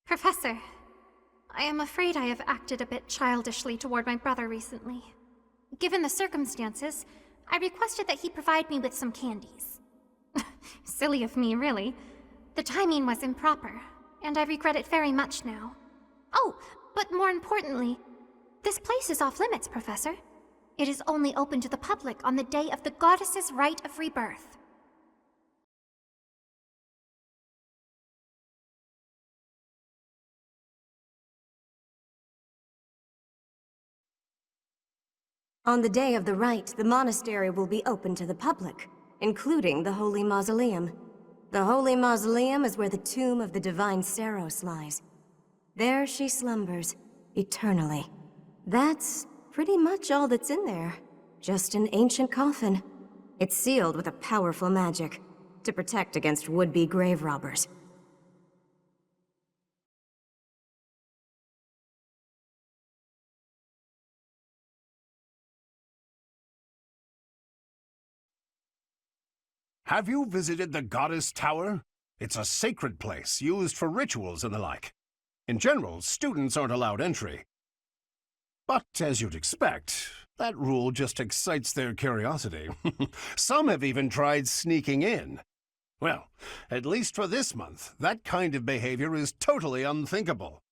Professor, I am afraid I have acted a bit childishly toward my brother recently. Given the circumstances, I requested that he provide me with some candies. Silly of me, really. The timing was improper, and I regret it very much now. Oh, but more importantly, this place is off limits, Professor. It is only open to the public on the day of the goddess's rite of rebirth.
On the day of the rite, the monastery will be open to the public, including the Holy Mausoleum. The Holy Mausoleum is where the tomb of the divine Saros lies. There she slumbers, eternally. That's pretty much all that's in there. Just an ancient coffin. It's sealed with a powerful magic, to protect against would-be grave robbers.
Have you visited the Goddess Tower? It's a sacred place used for rituals and the like. In general, students aren't allowed entry. But as you'd expect, that rule just excites their curiosity. Some have even tried sneaking in. Well, at least for this month, that kind of behavior is totally unthinkable.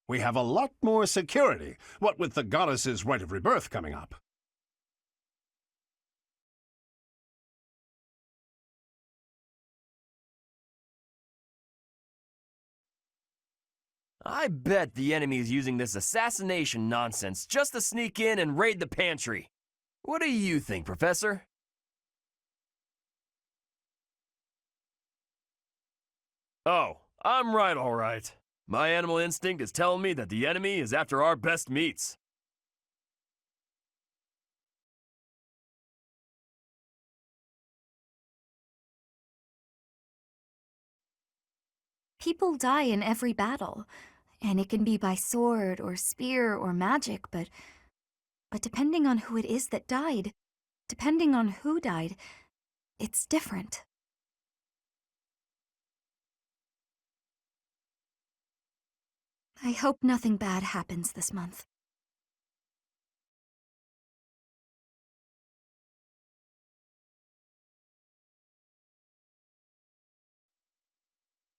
We have a lot more security, what with the goddess's rite of rebirth coming up.
I bet the enemy is using this assassination nonsense just to sneak in and raid the pantry. What do you think, Professor? Oh, I'm right, all right. My animal instinct is telling me that the enemy is after our best meats.
People die in every battle, and it can be by sword or spear or magic, but depending on who it is that died, depending on who died, it's different. I hope nothing bad happens this month.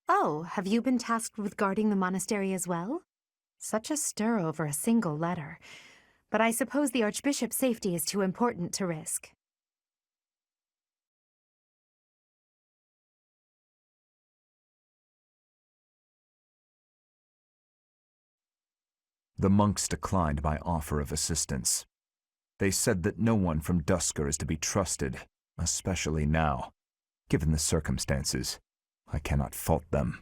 Oh, have you been tasked with guarding the monastery as well? Such a stir over a single letter. But I suppose the Archbishop's safety is too important to risk.
The monks declined my offer of assistance. They said that no one from Duscur is to be trusted, especially now. Given the circumstances, I cannot fault them.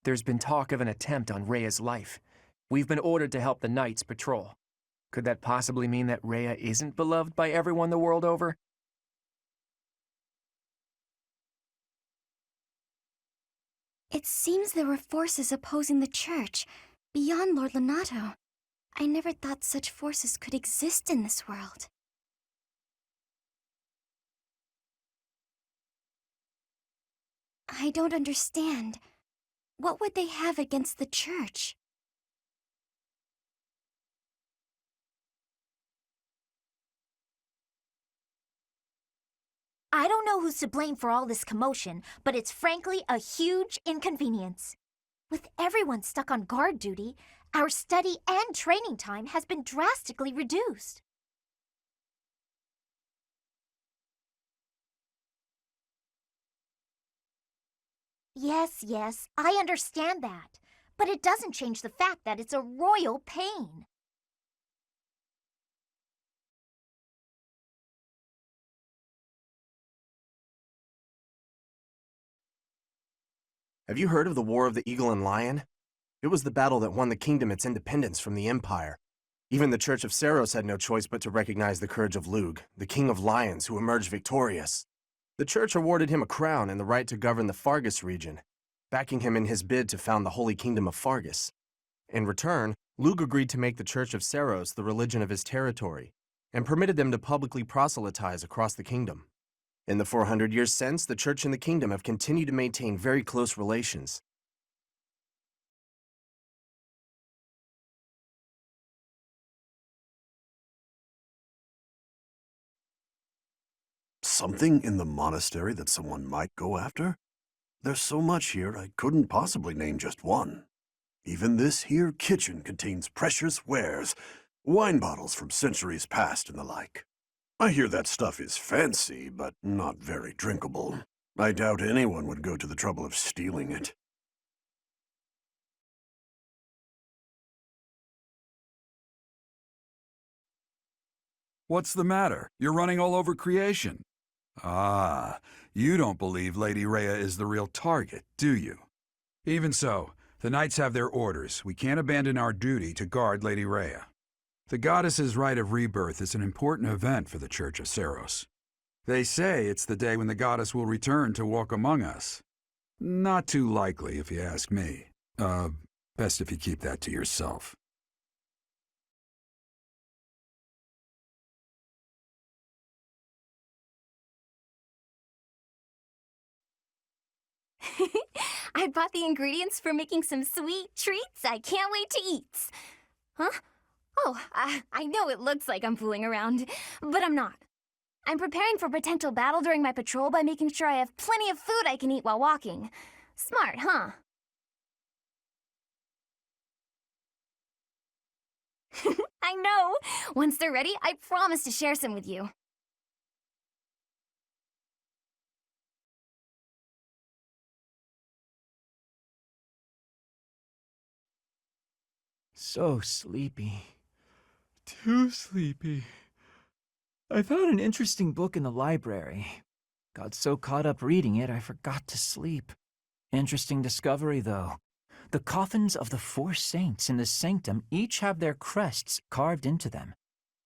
There's been talk of an attempt on Rhea's life. We've been ordered to help the Knights patrol. Could that possibly mean that Rhea isn't beloved by everyone the world over?
It seems there were forces opposing the church, beyond Lord Lonato. I never thought such forces could exist in this world. I don't understand. What would they have against the church? I don't know who's to blame for all this commotion, but it's frankly a huge inconvenience. With everyone stuck on guard duty, our study and training time has been drastically reduced. Yes, I understand that. But it doesn't change the fact that it's a royal pain.
Have you heard of the War of the Eagle and Lion? It was the battle that won the kingdom its independence from the Empire. Even the Church of Saros had no choice but to recognize the courage of Lug, the King of Lions who emerged victorious. The Church awarded him a crown and the right to govern the Fargus region, backing him in his bid to found the Holy Kingdom of Fargus. In return, Lug agreed to make the Church of Saros the religion of his territory, and permitted them to publicly proselytize across the kingdom. In the 400 years since, the Church and the kingdom have continued to maintain very close relations.
Something in the monastery that someone might go after? There's so much here, I couldn't possibly name just one. Even this here kitchen contains precious wares, wine bottles from centuries past and the like. I hear that stuff is fancy, but not very drinkable. I doubt anyone would go to the trouble of stealing it.
What's the matter? You're running all over creation. Ah, you don't believe Lady Rhea is the real target, do you? Even so, the knights have their orders. We can't abandon our duty to guard Lady Rhea. The goddess's rite of rebirth is an important event for the Church of Saros. They say it's the day when the goddess will return to walk among us. Not too likely, if you ask me. Best if you keep that to yourself.
I bought the ingredients for making some sweet treats I can't wait to eat. Huh? Oh, I know it looks like I'm fooling around, but I'm not. I'm preparing for potential battle during my patrol by making sure I have plenty of food I can eat while walking. Smart, huh? I know! Once they're ready, I promise to share some with you.
So sleepy. Too sleepy. I found an interesting book in the library. Got so caught up reading it, I forgot to sleep. Interesting discovery, though. The coffins of the 4 saints in the sanctum each have their crests carved into them.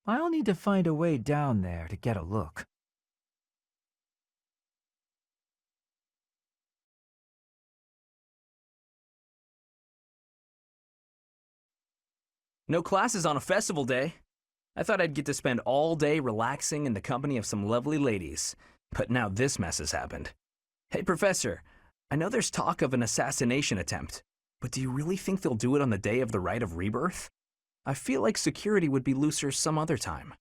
I'll need to find a way down there to get a look.
No classes on a festival day. I thought I'd get to spend all day relaxing in the company of some lovely ladies. But now this mess has happened. Hey, Professor, I know there's talk of an assassination attempt, but do you really think they'll do it on the day of the rite of rebirth? I feel like security would be looser some other time.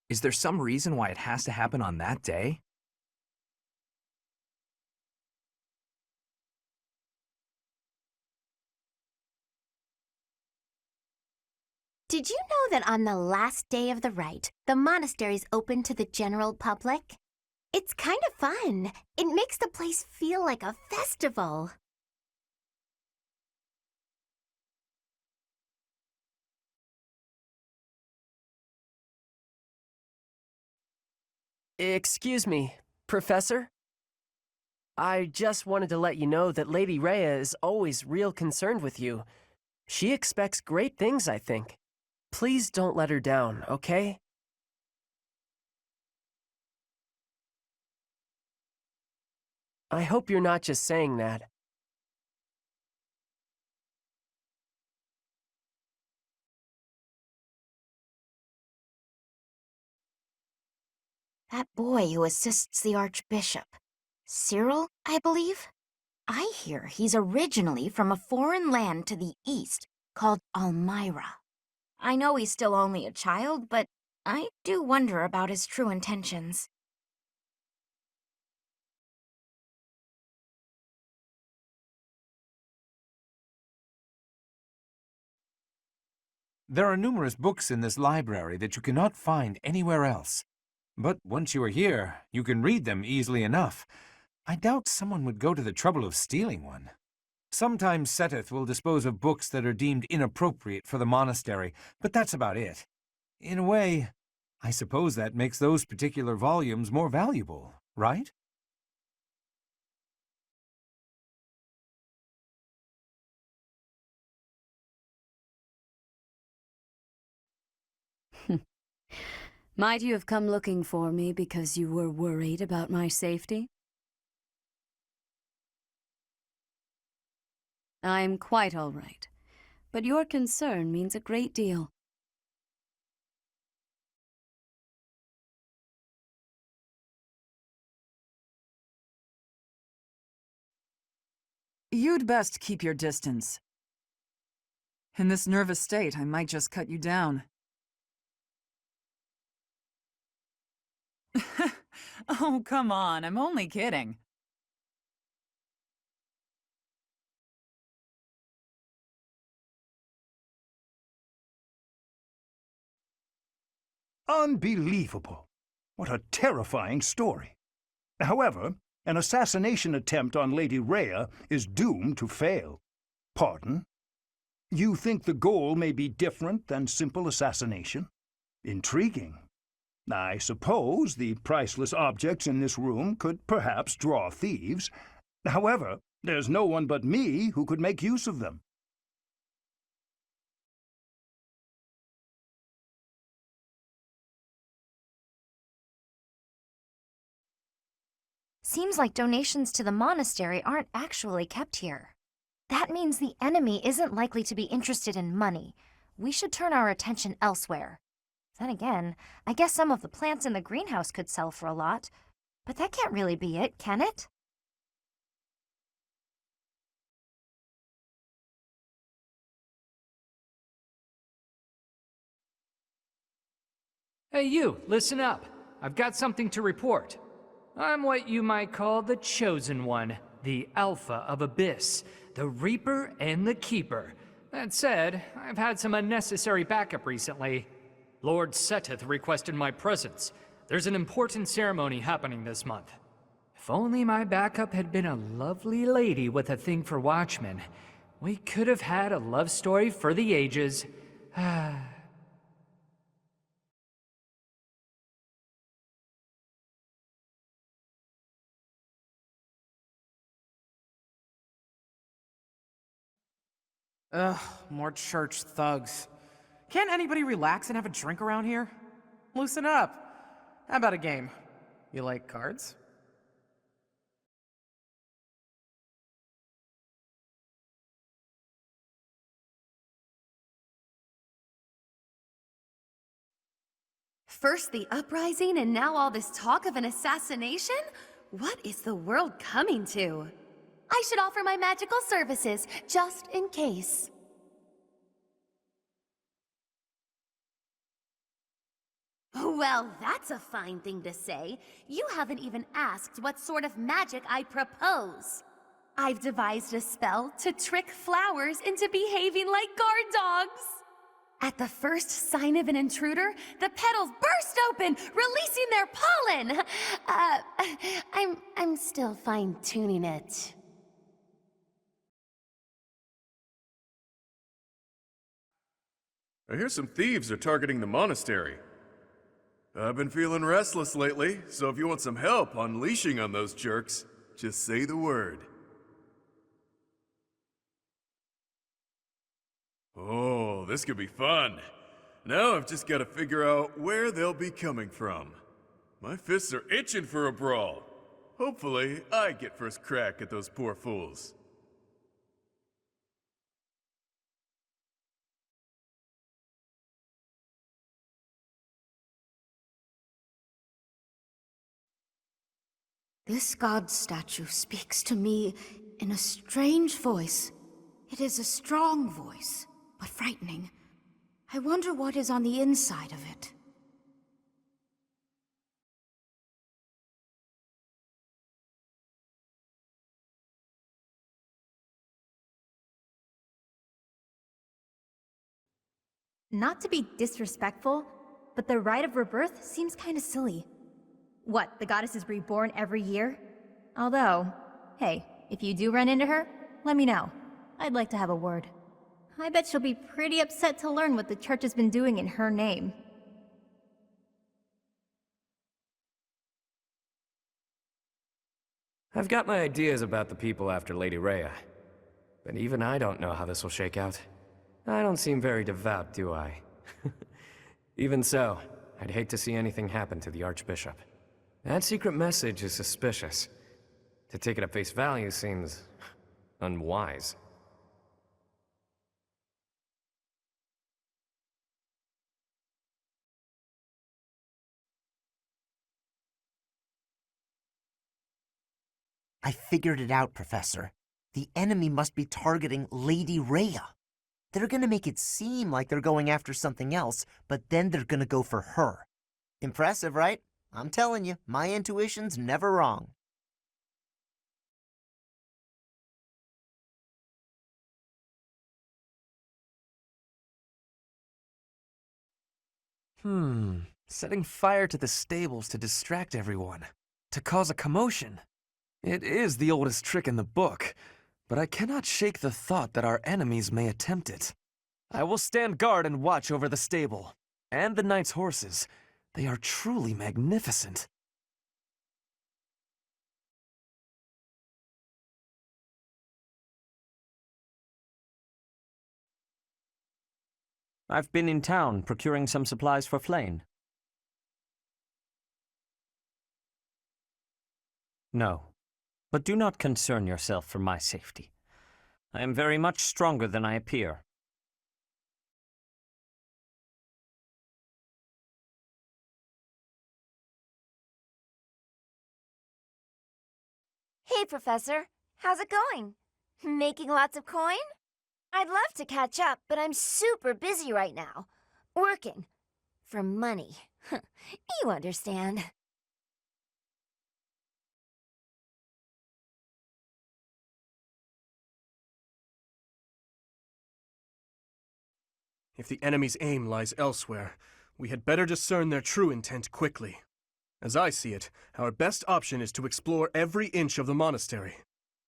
Is there some reason why it has to happen on that day?
Did you know that on the last day of the rite, the monastery's open to the general public? It's kind of fun. It makes the place feel like a festival.
Excuse me, Professor? I just wanted to let you know that Lady Rhea is always real concerned with you. She expects great things, I think. Please don't let her down, okay? I hope you're not just saying that.
That boy who assists the Archbishop. Cyril, I believe? I hear he's originally from a foreign land to the east called Almyra. I know he's still only a child, but I do wonder about his true intentions.
There are numerous books in this library that you cannot find anywhere else. But once you are here, you can read them easily enough. I doubt someone would go to the trouble of stealing one. Sometimes Seteth will dispose of books that are deemed inappropriate for the monastery, but that's about it. In a way, I suppose that makes those particular volumes more valuable, right?
Might you have come looking for me because you were worried about my safety? I'm quite all right, but your concern means a great deal.
You'd best keep your distance. In this nervous state, I might just cut you down. Oh, come on, I'm only kidding.
Unbelievable. What a terrifying story. However, an assassination attempt on Lady Rhea is doomed to fail. Pardon? You think the goal may be different than simple assassination? Intriguing. I suppose the priceless objects in this room could perhaps draw thieves. However, there's no one but me who could make use of them.
Seems like donations to the monastery aren't actually kept here. That means the enemy isn't likely to be interested in money. We should turn our attention elsewhere. Then again, I guess some of the plants in the greenhouse could sell for a lot. But that can't really be it, can it?
Hey you, listen up. I've got something to report. I'm what you might call the Chosen One, the Alpha of Abyss, the Reaper and the Keeper. That said, I've had some unnecessary backup recently. Lord Seteth requested my presence. There's an important ceremony happening this month. If only my backup had been a lovely lady with a thing for watchmen, we could have had a love story for the ages.
Ugh, more church thugs. Can't anybody relax and have a drink around here? Loosen up. How about a game? You like cards?
First the uprising and now all this talk of an assassination? What is the world coming to?
I should offer my magical services, just in case.
Well, that's a fine thing to say. You haven't even asked what sort of magic I propose. I've devised a spell to trick flowers into behaving like guard dogs. At the first sign of an intruder, the petals burst open, releasing their pollen. I'm still fine-tuning it.
I hear some thieves are targeting the monastery. I've been feeling restless lately, so if you want some help unleashing on those jerks, just say the word. Oh, this could be fun. Now I've just got to figure out where they'll be coming from. My fists are itching for a brawl. Hopefully, I get first crack at those poor fools.
This god statue speaks to me in a strange voice. It is a strong voice, but frightening. I wonder what is on the inside of it.
Not to be disrespectful, but the rite of rebirth seems kinda silly. What, the goddess is reborn every year? Although, hey, if you do run into her, let me know. I'd like to have a word. I bet she'll be pretty upset to learn what the church has been doing in her name.
I've got my ideas about the people after Lady Rhea, but even I don't know how this will shake out. I don't seem very devout, do I? Even so, I'd hate to see anything happen to the Archbishop. That secret message is suspicious. To take it at face value seems unwise.
I figured it out, Professor. The enemy must be targeting Lady Rhea. They're gonna make it seem like they're going after something else, but then they're gonna go for her. Impressive, right? I'm telling you, my intuition's never wrong.
Setting fire to the stables to distract everyone, to cause a commotion. It is the oldest trick in the book, but I cannot shake the thought that our enemies may attempt it. I will stand guard and watch over the stable, and the knight's horses. They are truly magnificent.
I've been in town procuring some supplies for Flane. No, but do not concern yourself for my safety. I am very much stronger than I appear.
Hey, Professor. How's it going? Making lots of coin? I'd love to catch up, but I'm super busy right now. Working. For money. You understand.
If the enemy's aim lies elsewhere, we had better discern their true intent quickly. As I see it, our best option is to explore every inch of the monastery.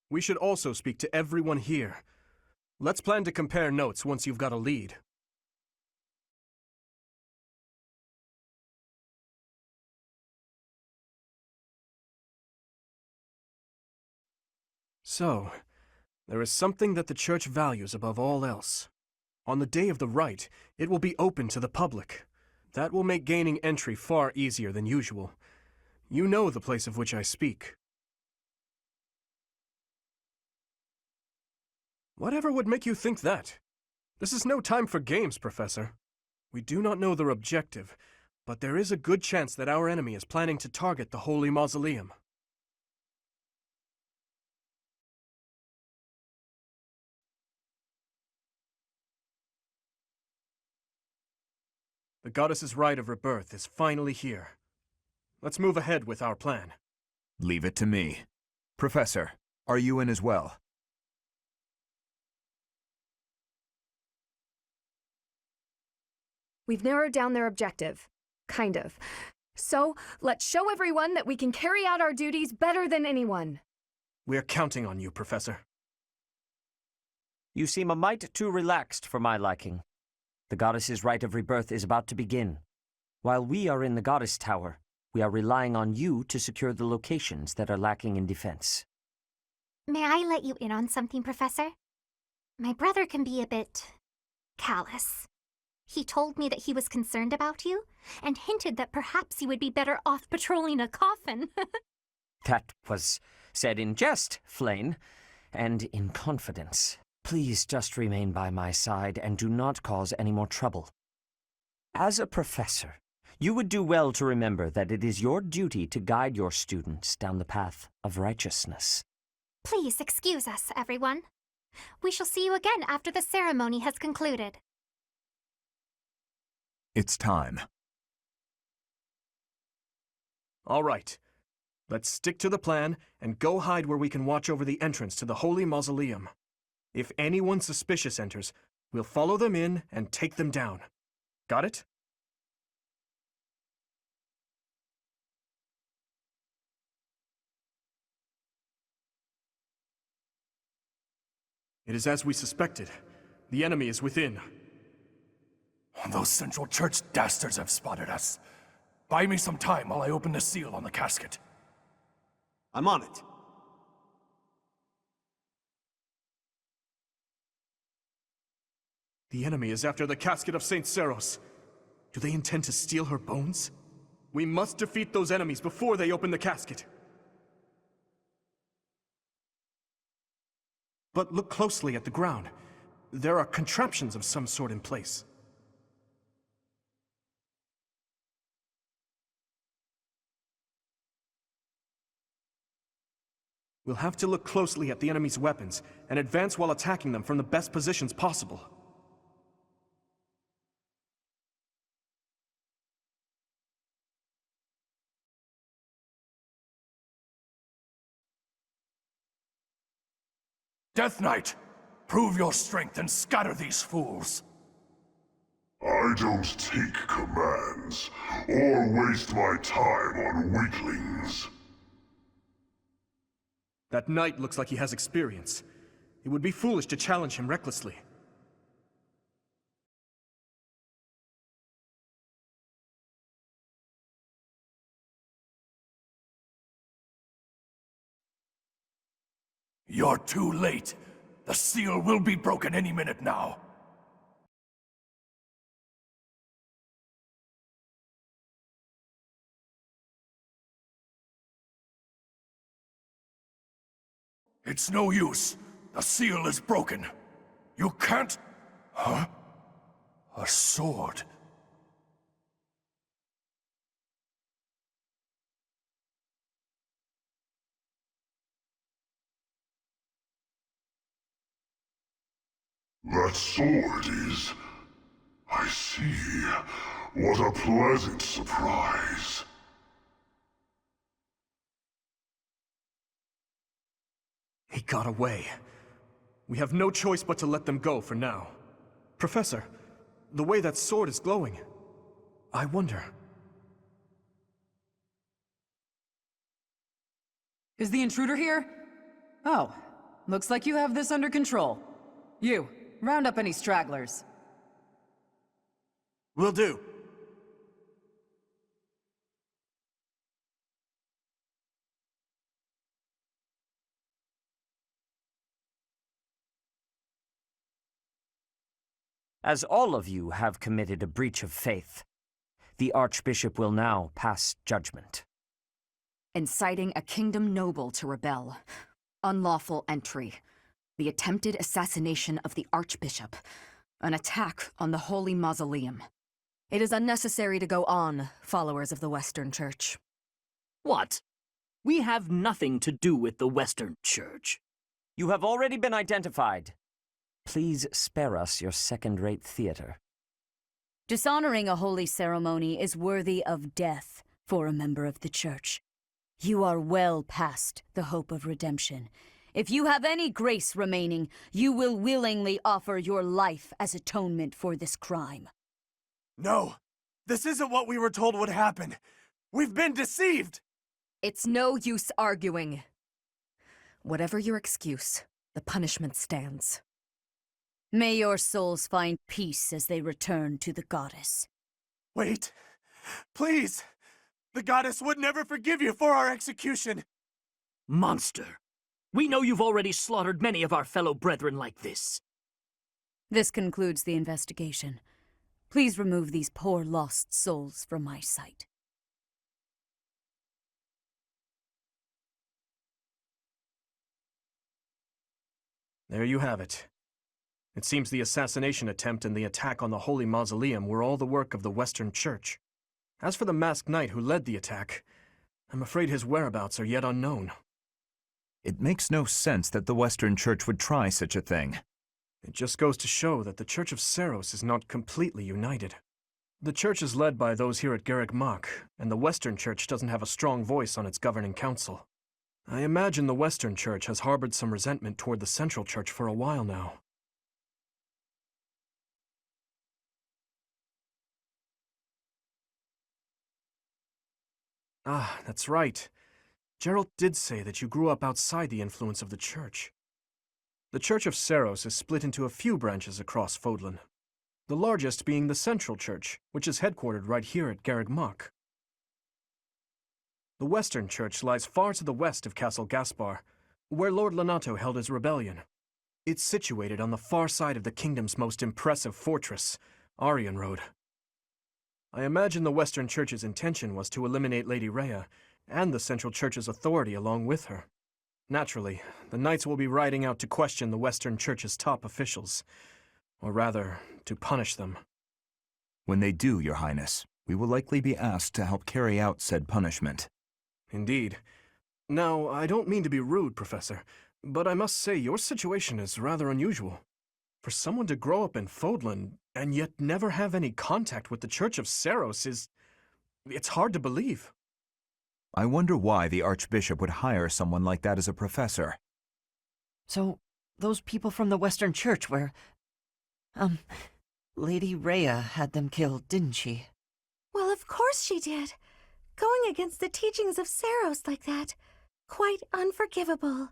We should also speak to everyone here. Let's plan to compare notes once you've got a lead. So, there is something that the Church values above all else. On the day of the rite, it will be open to the public. That will make gaining entry far easier than usual. You know the place of which I speak. Whatever would make you think that? This is no time for games, Professor. We do not know their objective, but there is a good chance that our enemy is planning to target the Holy Mausoleum. The goddess's rite of rebirth is finally here. Let's move ahead with our plan.
Leave it to me. Professor, are you in as well?
We've narrowed down their objective. Kind of. So, let's show everyone that we can carry out our duties better than anyone.
We're counting on you, Professor.
You seem a mite too relaxed for my liking. The goddess's rite of rebirth is about to begin. While we are in the goddess tower, we are relying on you to secure the locations that are lacking in defense.
May I let you in on something, Professor? My brother can be a bit callous. He told me that he was concerned about you, and hinted that perhaps you would be better off patrolling a coffin.
That was said in jest, Flane, and in confidence. Please just remain by my side and do not cause any more trouble. As a professor, you would do well to remember that it is your duty to guide your students down the path of righteousness.
Please excuse us, everyone. We shall see you again after the ceremony has concluded.
It's time.
All right. Let's stick to the plan and go hide where we can watch over the entrance to the Holy Mausoleum. If anyone suspicious enters, we'll follow them in and take them down.
Got it?
It is as we suspected. The enemy is within.
Those Central Church dastards have spotted us. Buy me some time while I open the seal on the casket.
I'm on it.
The enemy is after the casket of St. Seros. Do they intend to steal her bones? We must defeat those enemies before they open the casket. But look closely at the ground. There are contraptions of some sort in place. We'll have to look closely at the enemy's weapons and advance while attacking them from the best positions possible.
Death Knight, prove your strength and scatter these fools.
I don't take commands, or waste my time on weaklings.
That knight looks like he has experience. It would be foolish to challenge him recklessly.
You're too late. The seal will be broken any minute now. It's no use. The seal is broken. You can't... Huh? A sword.
That sword is... I see. What a pleasant surprise.
He got away. We have no choice but to let them go for now. Professor, the way that sword is glowing, I wonder...
Is the intruder here? Oh, looks like you have this under control. You, round up any stragglers.
Will do.
As all of you have committed a breach of faith, the Archbishop will now pass judgment.
Inciting a kingdom noble to rebel. Unlawful entry. The attempted assassination of the Archbishop. An attack on the Holy Mausoleum. It is unnecessary to go on, followers of the Western Church.
What? We have nothing to do with the Western Church.
You have already been identified. Please spare us your second-rate theater.
Dishonoring a holy ceremony is worthy of death for a member of the Church. You are well past the hope of redemption. If you have any grace remaining, you will willingly offer your life as atonement for this crime.
No! This isn't what we were told would happen! We've been deceived!
It's no use arguing. Whatever your excuse, the punishment stands.
May your souls find peace as they return to the goddess.
Wait! Please! The goddess would never forgive you for our execution!
Monster! We know you've already slaughtered many of our fellow brethren like this.
This concludes the investigation. Please remove these poor lost souls from my sight.
There you have it. It seems the assassination attempt and the attack on the Holy Mausoleum were all the work of the Western Church. As for the masked knight who led the attack, I'm afraid his whereabouts are yet unknown.
It makes no sense that the Western Church would try such a thing.
It just goes to show that the Church of Seros is not completely united. The Church is led by those here at Garrick Mach, and the Western Church doesn't have a strong voice on its governing council. I imagine the Western Church has harbored some resentment toward the Central Church for a while now. Ah, that's right. Geralt did say that you grew up outside the influence of the Church. The Church of Seiros is split into a few branches across Fodlan, the largest being the Central Church, which is headquartered right here at Garreg Mach. The Western Church lies far to the west of Castle Gaspar, where Lord Lonato held his rebellion. It's situated on the far side of the kingdom's most impressive fortress, Aryan Road. I imagine the Western Church's intention was to eliminate Lady Rhea, and the Central Church's authority along with her. Naturally, the Knights will be riding out to question the Western Church's top officials, or rather, to punish them.
When they do, Your Highness, we will likely be asked to help carry out said punishment.
Indeed. Now, I don't mean to be rude, Professor, but I must say your situation is rather unusual. For someone to grow up in Fodlan and yet never have any contact with the Church of Seiros it's hard to believe.
I wonder why the Archbishop would hire someone like that as a professor.
So, those people from the Western Church where... Lady Rhea had them killed, didn't she?
Well, of course she did. Going against the teachings of Seiros like that. Quite unforgivable.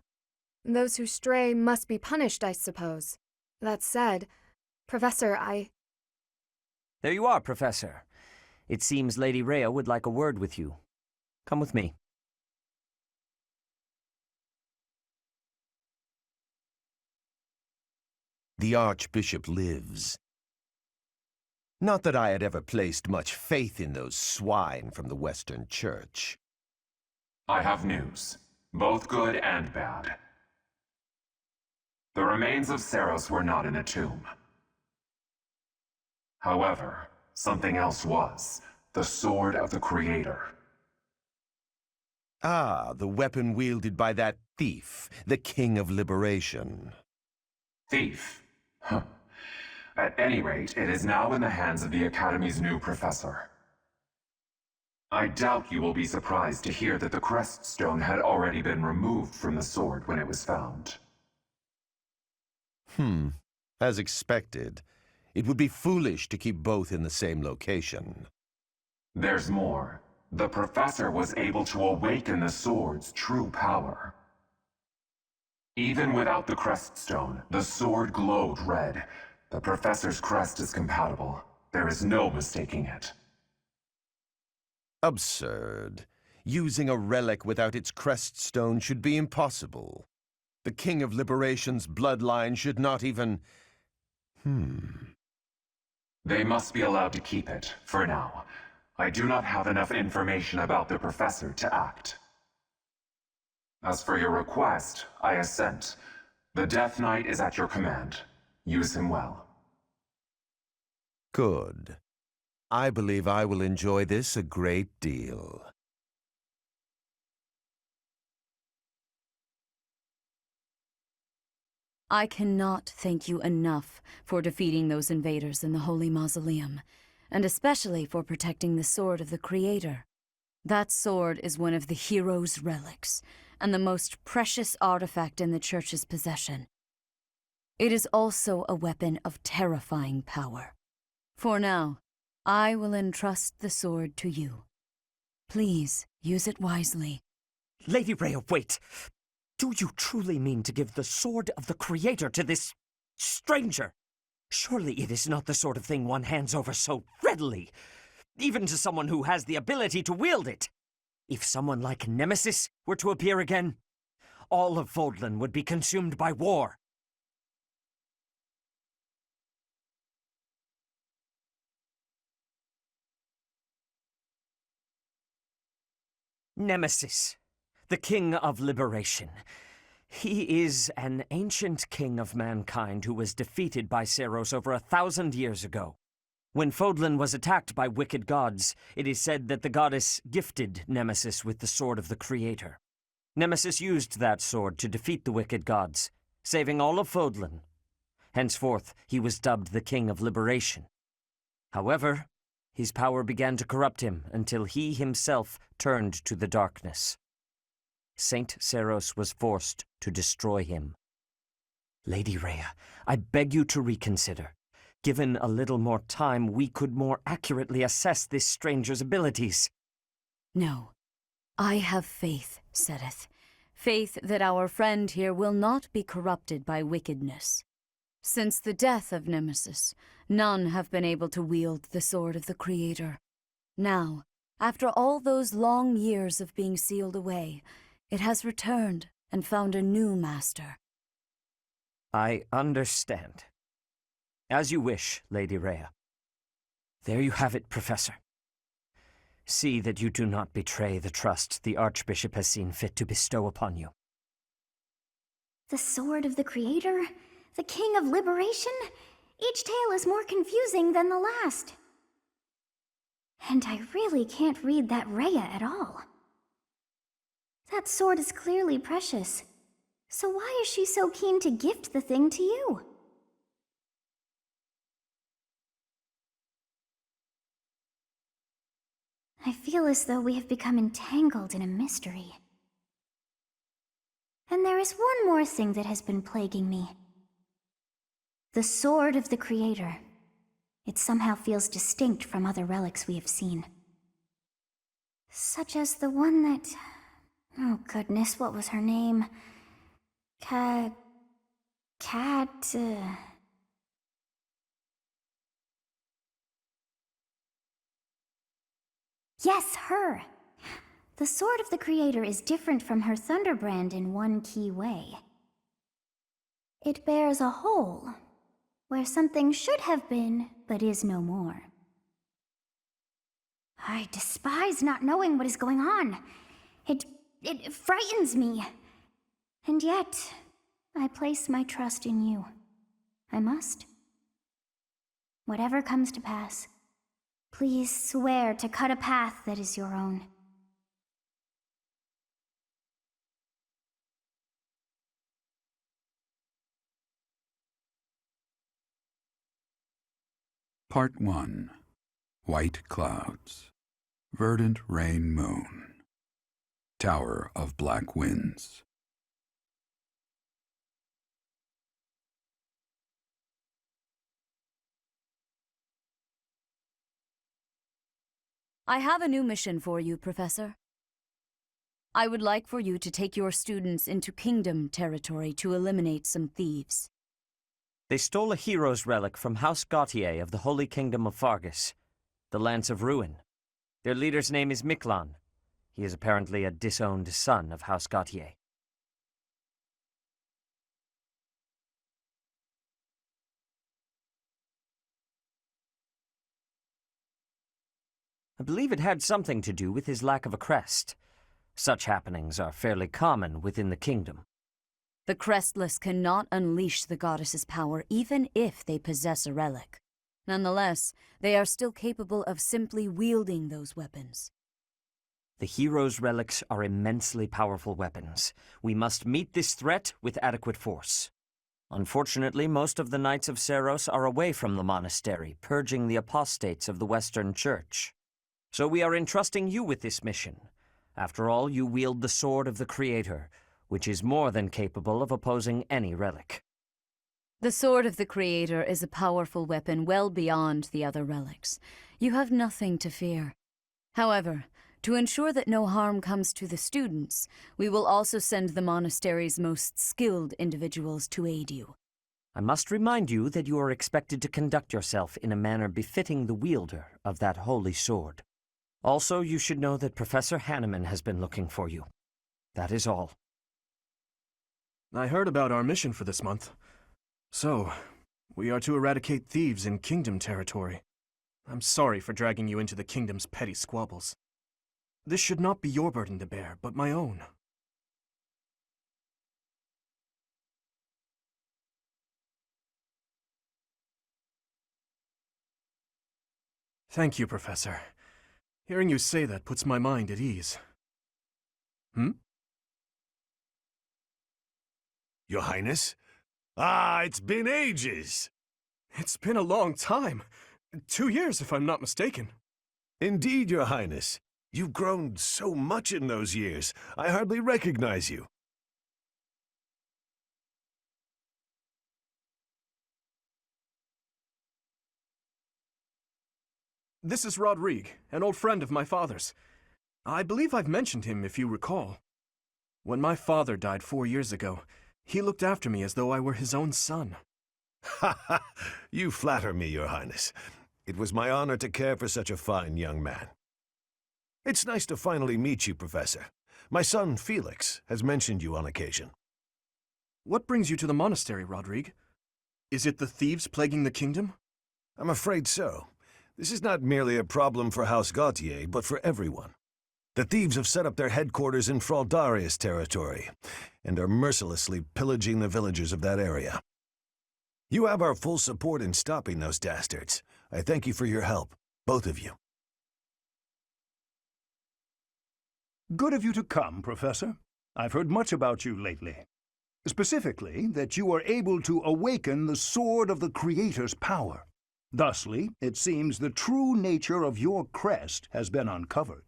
Those who stray must be punished, I suppose. That said, Professor,
There you are, Professor. It seems Lady Rhea would like a word with you. Come with me.
The Archbishop lives. Not that I had ever placed much faith in those swine from the Western Church.
I have news, both good and bad. The remains of Seiros were not in a tomb. However, something else was, the Sword of the Creator.
Ah, the weapon wielded by that thief, the King of Liberation.
Thief? Huh. At any rate, it is now in the hands of the Academy's new professor. I doubt you will be surprised to hear that the crest stone had already been removed from the sword when it was found.
As expected. It would be foolish to keep both in the same location.
There's more. The professor was able to awaken the sword's true power. Even without the crest stone, the sword glowed red. The professor's crest is compatible. There is no mistaking it.
Absurd. Using a relic without its crest stone should be impossible. The King of Liberation's bloodline should not even...
They must be allowed to keep it, for now. I do not have enough information about the professor to act. As for your request, I assent. The Death Knight is at your command. Use him well.
Good. I believe I will enjoy this a great deal.
I cannot thank you enough for defeating those invaders in the Holy Mausoleum, and especially for protecting the Sword of the Creator. That sword is one of the hero's relics, and the most precious artifact in the Church's possession. It is also a weapon of terrifying power. For now, I will entrust the sword to you. Please, use it wisely.
Lady Rhea, wait! Do you truly mean to give the Sword of the Creator to this... stranger? Surely it is not the sort of thing one hands over so readily, even to someone who has the ability to wield it. If someone like Nemesis were to appear again, all of Fodlan would be consumed by war. Nemesis, the King of Liberation. He is an ancient king of mankind who was defeated by Seiros over 1,000 years ago. When Fodlan was attacked by wicked gods, it is said that the goddess gifted Nemesis with the Sword of the Creator. Nemesis used that sword to defeat the wicked gods, saving all of Fodlan. Henceforth, he was dubbed the King of Liberation. However, his power began to corrupt him until he himself turned to the darkness. Saint Seiros was forced to destroy him. Lady Rhea, I beg you to reconsider. Given a little more time, we could more accurately assess this stranger's abilities.
No, I have faith, Seteth. Faith that our friend here will not be corrupted by wickedness. Since the death of Nemesis, none have been able to wield the sword of the Creator. Now, after all those long years of being sealed away, it has returned and found a new master.
I understand. As you wish, Lady Rhea. There you have it, Professor. See that you do not betray the trust the Archbishop has seen fit to bestow upon you.
The sword of the Creator? The King of Liberation? Each tale is more confusing than the last. And I really can't read that Rhea at all. That sword is clearly precious. So why is she so keen to gift the thing to you? I feel as though we have become entangled in a mystery. And there is one more thing that has been plaguing me. The sword of the Creator. It somehow feels distinct from other relics we have seen. Such as the one that... Oh goodness, what was her name? Yes, her! The sword of the Creator is different from her Thunderbrand in one key way. It bears a hole, where something should have been, but is no more. I despise not knowing what is going on. It frightens me. And yet, I place my trust in you. I must. Whatever comes to pass, please swear to cut a path that is your own.
Part 1. White Clouds. Verdant Rain Moon. Tower of Black Winds.
I have a new mission for you, Professor. I would like for you to take your students into Kingdom territory to eliminate some thieves.
They stole a hero's relic from House Gautier of the Holy Kingdom of Fargus, the Lance of Ruin. Their leader's name is Miklan. He is apparently a disowned son of House Gautier. I believe it had something to do with his lack of a crest. Such happenings are fairly common within the kingdom.
The Crestless cannot unleash the goddess's power even if they possess a relic. Nonetheless, they are still capable of simply wielding those weapons.
The hero's relics are immensely powerful weapons. We must meet this threat with adequate force. Unfortunately, most of the Knights of Seros are away from the monastery, purging the apostates of the Western Church. So we are entrusting you with this mission. After all, you wield the sword of the Creator, which is more than capable of opposing any relic.
The Sword of the Creator is a powerful weapon well beyond the other relics. You have nothing to fear. However, to ensure that no harm comes to the students, we will also send the monastery's most skilled individuals to aid you.
I must remind you that you are expected to conduct yourself in a manner befitting the wielder of that holy sword. Also, you should know that Professor Hanneman has been looking for you. That is all.
I heard about our mission for this month. So, we are to eradicate thieves in Kingdom territory. I'm sorry for dragging you into the Kingdom's petty squabbles. This should not be your burden to bear, but my own. Thank you, Professor. Hearing you say that puts my mind at ease.
Your Highness? Ah, it's been ages!
It's been a long time. 2 years, if I'm not mistaken.
Indeed, Your Highness. You've grown so much in those years, I hardly recognize you.
This is Rodrigue, an old friend of my father's. I believe I've mentioned him, if you recall. When my father died 4 years ago, he looked after me as though I were his own son.
Ha ha! You flatter me, Your Highness. It was my honor to care for such a fine young man. It's nice to finally meet you, Professor. My son, Felix, has mentioned you on occasion.
What brings you to the monastery, Rodrigue? Is it the thieves plaguing the kingdom?
I'm afraid so. This is not merely a problem for House Gautier, but for everyone. The thieves have set up their headquarters in Fraldarius territory, and are mercilessly pillaging the villagers of that area. You have our full support in stopping those dastards. I thank you for your help, both of you.
Good of you to come, Professor. I've heard much about you lately. Specifically, that you are able to awaken the sword of the Creator's power. Thusly, it seems the true nature of your crest has been uncovered.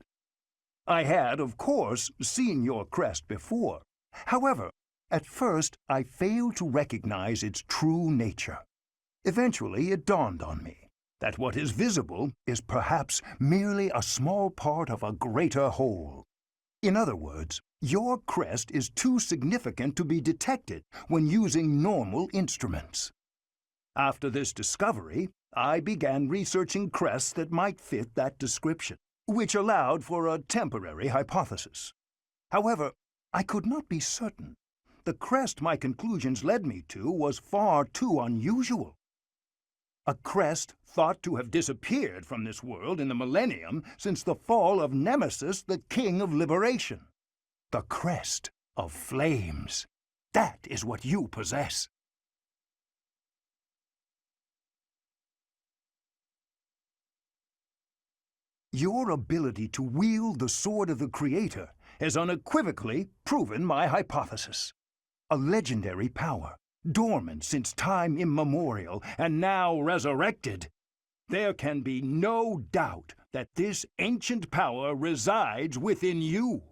I had, of course, seen your crest before. However, at first I failed to recognize its true nature. Eventually, it dawned on me that what is visible is perhaps merely a small part of a greater whole. In other words, your crest is too significant to be detected when using normal instruments. After this discovery, I began researching crests that might fit that description, which allowed for a temporary hypothesis. However, I could not be certain. The crest my conclusions led me to was far too unusual. A crest thought to have disappeared from this world in the millennium since the fall of Nemesis, the King of Liberation. The crest of flames. That is what you possess. Your ability to wield the sword of the Creator has unequivocally proven my hypothesis. A legendary power, dormant since time immemorial and now resurrected. There can be no doubt that this ancient power resides within you.